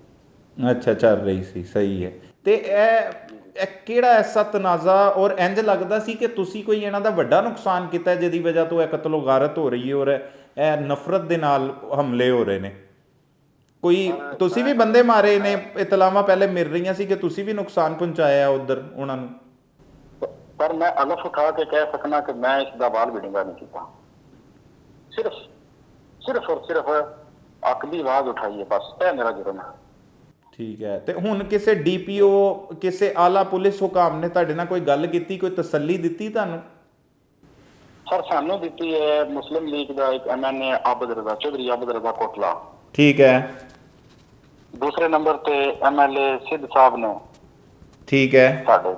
ਅੱਛਾ, ਚੱਲ ਰਹੀ ਸੀ, ਸਹੀ ਹੈ। ਤੇ ਇਹ ਕਿਹੜਾ ਐਸਾ ਤਨਾਜ਼ਾ ਔਰ ਇੰਜ ਲੱਗਦਾ ਸੀ ਕਿ ਤੁਸੀਂ ਕੋਈ ਇਹਨਾਂ ਦਾ ਵੱਡਾ ਨੁਕਸਾਨ ਕੀਤਾ ਜਿਹਦੀ ਵਜ੍ਹਾ ਤੋਂ ਇਹ ਕਤਲ ਗਾਰਤ ਹੋ ਰਹੀ ਹੈ ਔਰ ਇਹ ਨਫ਼ਰਤ ਦੇ ਨਾਲ ਹਮਲੇ ਹੋ ਰਹੇ ਨੇ? ਕੋਈ ਤੁਸੀਂ ਵੀ ਬੰਦੇ ਮਾਰੇ ਨੇ? ਇਤਲਾਵਾਂ ਪਹਿਲੇ ਮਿਲ ਰਹੀਆਂ ਸੀ ਕਿ ਤੁਸੀਂ ਵੀ ਨੁਕਸਾਨ ਪਹੁੰਚਾਇਆ ਉਧਰ ਉਹਨਾਂ ਨੂੰ। ਪਰ ਮੈਂ ਅਲਫ ਉਠਾ ਕੇ ਕਹਿ ਸਕਣਾ ਕਿ ਮੈਂ ਇਸ ਦਾ ਬਾਲ ਬਿਡਿੰਗਾ ਨਹੀਂ ਕੀਤਾ। ਸਿਰਫ ਔਰ ਸਿਰਫ ਅੱਖ ਦੀ ਆਵਾਜ਼ ਉਠਾਈ ਹੈ, ਬਸ ਇਹ ਮੇਰਾ ਜੁਰਮ ਹੈ। ਠੀਕ ਹੈ। ਤੇ ਹੁਣ ਕਿਸੇ ਡੀਪੀਓ, ਕਿਸੇ ਆਲਾ ਪੁਲਿਸ ਹੁਕਾਮ ਨੇ ਤੁਹਾਡੇ ਨਾਲ ਕੋਈ ਗੱਲ ਕੀਤੀ, ਕੋਈ ਤਸੱਲੀ ਦਿੱਤੀ ਤੁਹਾਨੂੰ? ਸਰ ਸਾਨੂੰ ਦਿੱਤੀ ਹੈ ਮੁਸਲਿਮ ਲੀਗ ਦਾ ਇੱਕ MNA ਚੌਧਰੀ ਆਬਦ ਰਜ਼ਾ ਕੋਟਲਾ। ਠੀਕ ਹੈ। ਦੂਸਰੇ ਨੰਬਰ ਤੇ MLA ਸਿੱਧ ਸਾਹਿਬ ਨੇ। ਠੀਕ ਹੈ। ਸਾਡੇ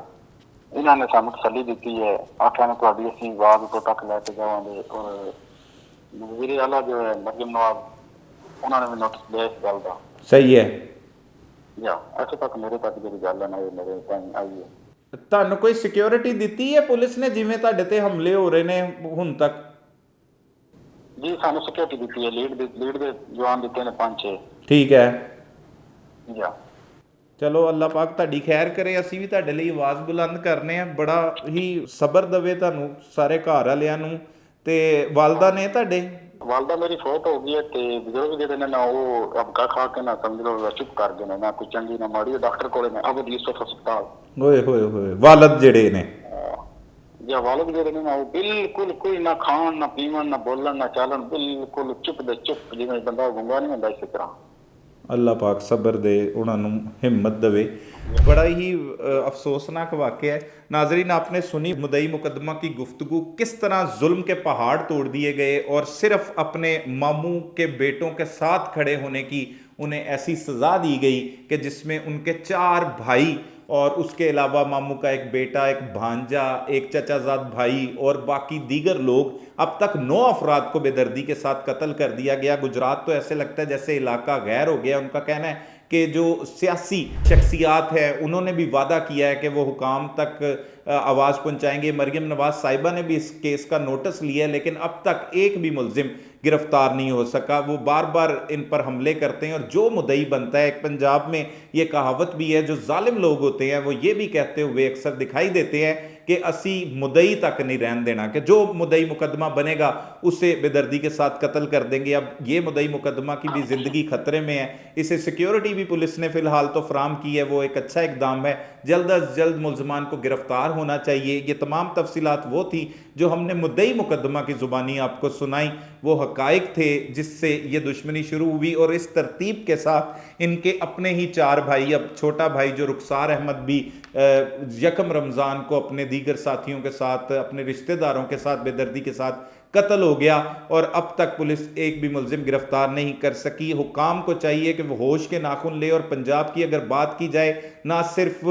ਇਹਨਾਂ ਨੇ ਸਾਨੂੰ ਤਸੱਲੀ ਦਿੱਤੀ ਹੈ, ਆਖਿਆ ਨੇ ਤੁਹਾਡੀ ਅਸੀਂ ਆਵਾਜ਼ ਤੋਂ ਤੱਕ ਲੈ ਕੇ ਜਾਵਾਂਗੇ। ਔਰ ਵਜ਼ੀਰ ਆਲਾ ਜੋ ਹੈ ਮਰਜ਼ਮ ਨਵਾਜ਼, ਉਹਨਾਂ ਨੇ ਵੀ ਨੋਟਿਸ ਲਿਆ ਇਸ ਗੱਲ ਦਾ। ਸਹੀ ਹੈ। ਇੱਥੇ ਤੱਕ ਮੇਰੇ ਤੱਕ ਜਿਹੜੀ ਗੱਲ ਹੈ ਨਾ, ਇਹ ਮੇਰੇ ਤਾਈਂ ਆਈ ਹੈ। ਤੁਹਾਨੂੰ ਕੋਈ ਸਿਕਿਉਰਿਟੀ ਦਿੱਤੀ ਹੈ ਪੁਲਿਸ ਨੇ ਜਿਵੇਂ ਤੁਹਾਡੇ ਤੇ ਹਮਲੇ ਹੋ ਰਹੇ ਨੇ ਹੁਣ ਤੱਕ? ਜੀ ਸਾਨੂੰ ਸਿਕਿਉਰਿਟੀ ਦਿੱਤੀ ਹੈ, ਲੀਡ ਦੇ ਜਵਾਨ ਦਿੱਤੇ ਨੇ 5-6। ਠੀਕ ਹੈ। ਜੀ ਚਲੋ ਅੱਲਾਹ ਪਾਕ ਤੁਹਾਡੀ ਖੈਰ ਕਰੇ। ਅਸੀਂ ਵੀ ਤੁਹਾਡੇ ਲਈ ਆਵਾਜ਼ ਬੁਲੰਦ ਕਰਨੇ ਆ। ਬੜਾ ਹੀ ਸਬਰ ਦੇਵੇ ਤੁਹਾਨੂੰ ਸਾਰੇ ਘਰ ਵਾਲਿਆਂ ਨੂੰ। ਤੇ ਵਾਲਦਾ ਨੇ ਤੁਹਾਡੇ? ਵਾਲਦਾ ਮੇਰੀ ਫੌਤ ਹੋ ਗਈ ਹੈ ਤੇ ਬਜ਼ੁਰਗ ਜਿਹੜੇ ਨੇ ਨਾ ਉਹ ਅਬਕਾ ਖਾ ਕੇ ਨਾ ਸਮਝ ਲਓ ਚੁੱਪ ਕਰ ਗਏ ਨੇ, ਨਾ ਕੋਈ ਚੰਗੀ ਨਾ ਮਾੜੀ। ਡਾਕਟਰ ਕੋਲੇ ਨੇ ਅਬਦ ਯੂਸਫ ਹਸਪਤਾਲ। ਓਏ ਹੋਏ ਹੋਏ, ਵਾਲਦ ਜਿਹੜੇ ਨੇ ਜਾਂ ਵਾਲਦ ਜਿਹੜੇ ਨੇ ਨਾ ਉਹ ਬਿਲਕੁਲ ਕੋਈ ਨਾ ਖਾਣ ਨਾ ਪੀਵਣ ਨਾ ਬੋਲਣ ਨਾ ਚਾਲਣ, ਬਿਲਕੁਲ ਚੁੱਪ ਦੇ ਚੁੱਪ, ਜਿਵੇਂ ਬੰਦਾ ਗੁੰਗਾ ਨਹੀਂ ਹੁੰਦਾ ਇਸੇ ਤਰ੍ਹਾਂ। ਅੱਲਾਹ ਪਾਕ ਸਬਰ ਦੇ, ਉਹਨਾਂ ਨੂੰ ਹਿੰਮਤ ਦੇਵੇ। बड़ा ही अफसोसनाक वाक़या है। नाजरीन, आपने सुनी मुद्दई मुकदमा की गुफ्तगू, किस तरह जुल्म के पहाड़ तोड़ दिए गए और सिर्फ अपने मामू के बेटों के साथ खड़े होने की उन्हें ऐसी सज़ा दी गई कि जिसमें उनके 4 भाई और उसके अलावा मामू का एक बेटा, एक भांजा, एक चचाजाद भाई और बाकी दीगर लोग, अब तक 9 अफराद को बेदर्दी के साथ कत्ल कर दिया गया। गुजरात तो ऐसे लगता है जैसे इलाका गैर हो गया। उनका कहना है कि जो सियासी शख्सियात हैं उन्होंने भी वादा किया है कि वो हुकाम तक आवाज़ पहुंचाएंगे। मरियम नवाज साहिबा ने भी इस केस का नोटिस लिया है, लेकिन अब तक एक भी मुलजिम गिरफ्तार नहीं हो सका। वो बार बार इन पर हमले करते हैं और जो मुद्दई बनता है, एक पंजाब में ये कहावत भी है, जो जालिम लोग होते हैं वो ये भी कहते हुए अक्सर दिखाई देते हैं कि असी मुद्दई तक नहीं रहने देना, कि जो मुद्दई मुकदमा बनेगा उसे बेदर्दी के साथ कत्ल कर देंगे। अब ये मुद्दई मुकदमा की भी ज़िंदगी ख़तरे में है। इसे सिक्योरिटी भी पुलिस ने फ़िलहाल तो फ्राहम की है, वो एक अच्छा इकदाम है। जल्द अज जल्द मुलजमान को गिरफ्तार होना चाहिए। ये तमाम तफसीलात वो थी जो हमने मुद्दई मुकदमा की ज़ुबानी आपको सुनाई। वो हक़ाइक़ थे जिससे ये दुश्मनी शुरू हुई और इस तरतीब के साथ इनके अपने ही 4 भाई, अब छोटा भाई जो रुखसार अहमद भी यकम रमज़ान को अपने दीगर साथियों के साथ, अपने रिश्तेदारों के साथ बेदर्दी के साथ कत्ल हो गया और अब तक पुलिस एक भी मुलजिम गिरफ्तार नहीं कर सकी। हुकाम को चाहिए कि वो होश के नाखून ले। और पंजाब की अगर बात की जाए, ना सिर्फ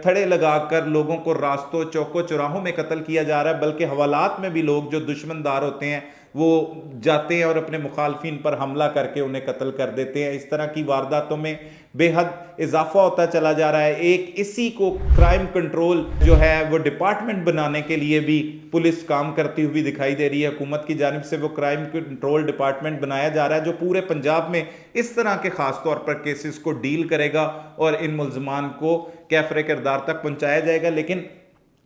थड़े लगाकर लोगों को रास्तों चौकों चौराहों में कत्ल किया जा रहा है, बल्कि हवालात में भी लोग जो दुश्मनदार होते हैं वो जाते हैं और अपने मुखालफिन पर हमला करके उन्हें कत्ल कर देते हैं। इस तरह की वारदातों में बेहद इजाफा होता चला जा रहा है। एक इसी को क्राइम कंट्रोल जो है वो डिपार्टमेंट बनाने के लिए भी पुलिस काम करती हुई दिखाई दे रही है। हुकूमत की जानिब से वो क्राइम कंट्रोल डिपार्टमेंट बनाया जा रहा है जो पूरे पंजाब में इस तरह के ख़ास तौर पर केसेस को डील करेगा और इन मुलजमान को कैफरे किरदार तक पहुँचाया जाएगा। लेकिन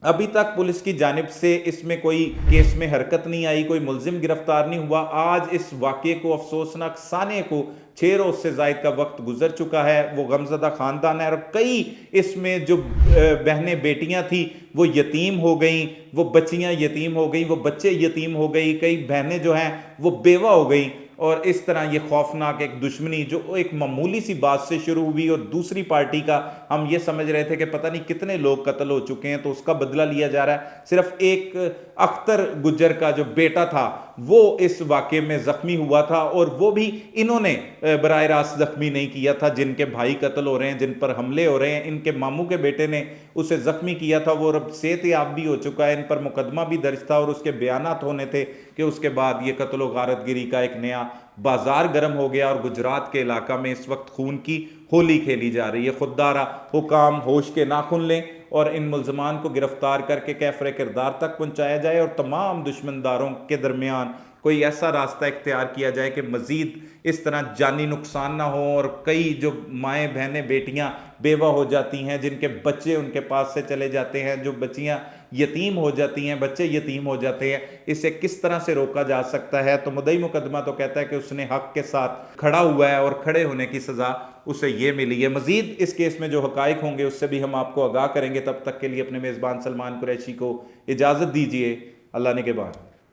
अभी तक पुलिस की जानिब से इसमें कोई केस में हरकत नहीं आई, कोई मुलजिम गिरफ्तार नहीं हुआ। आज इस वाक़े को, अफसोसनाक साने को 6 रोज़ से ज़ायद का वक्त गुजर चुका है। वो गमज़दा ख़ानदान है और कई इसमें जो बहनें बेटियां थी वो यतीम हो गई, वो बच्चियां यतीम हो गई, वो बच्चे यतीम हो गई, कई बहनें जो हैं वो बेवा हो गई। और इस तरह ये खौफनाक एक दुश्मनी जो एक मामूली सी बात से शुरू हुई और दूसरी पार्टी का हम ये समझ रहे थे कि पता नहीं कितने लोग कत्ल हो चुके हैं तो उसका बदला लिया जा रहा है। सिर्फ एक अख्तर गुज्जर का जो बेटा था वो इस वाक़े में ज़ख्मी हुआ था, और वो भी इन्होंने बराह रास्त ज़ख्मी नहीं किया था। जिनके भाई कत्ल हो रहे हैं, जिन पर हमले हो रहे हैं, इनके मामू के बेटे ने उसे ज़ख्मी किया था, वो अब सेहतयाब भी हो चुका है, इन पर मुकदमा भी दर्ज था और उसके बयानात होने थे कि उसके बाद ये कत्ल व गारतगिरी का एक नया बाजार गर्म हो गया और गुजरात के इलाका में इस वक्त खून की होली खेली जा रही है। खुददारा हुकाम होश के नाखुन लें और इन मुल्ज़मान को गिरफ्तार करके कैफरे किरदार तक पहुँचाया जाए और तमाम दुश्मनदारों के दरमियान कोई ऐसा रास्ता इख्तियार किया जाए कि मज़ीद इस तरह जानी नुकसान ना हो और कई जो माएँ बहनें बेटियां बेवा हो जाती हैं, जिनके बच्चे उनके पास से चले जाते हैं, जो बच्चियां यतीम हो जाती हैं, बच्चे यतीम हो जाते हैं, इसे किस तरह से रोका जा सकता है। तो मुद्दई मुकदमा तो कहता है कि उसने हक के साथ खड़ा हुआ है और खड़े होने की सज़ा उसे ये मिली है। मज़ीद इस केस में जो हक़ाइक़ होंगे उससे भी हम आपको आगाह करेंगे। तब तक के लिए अपने मेज़बान सलमान कुरैशी को इजाज़त दीजिए। अल्लाह ने के बाद।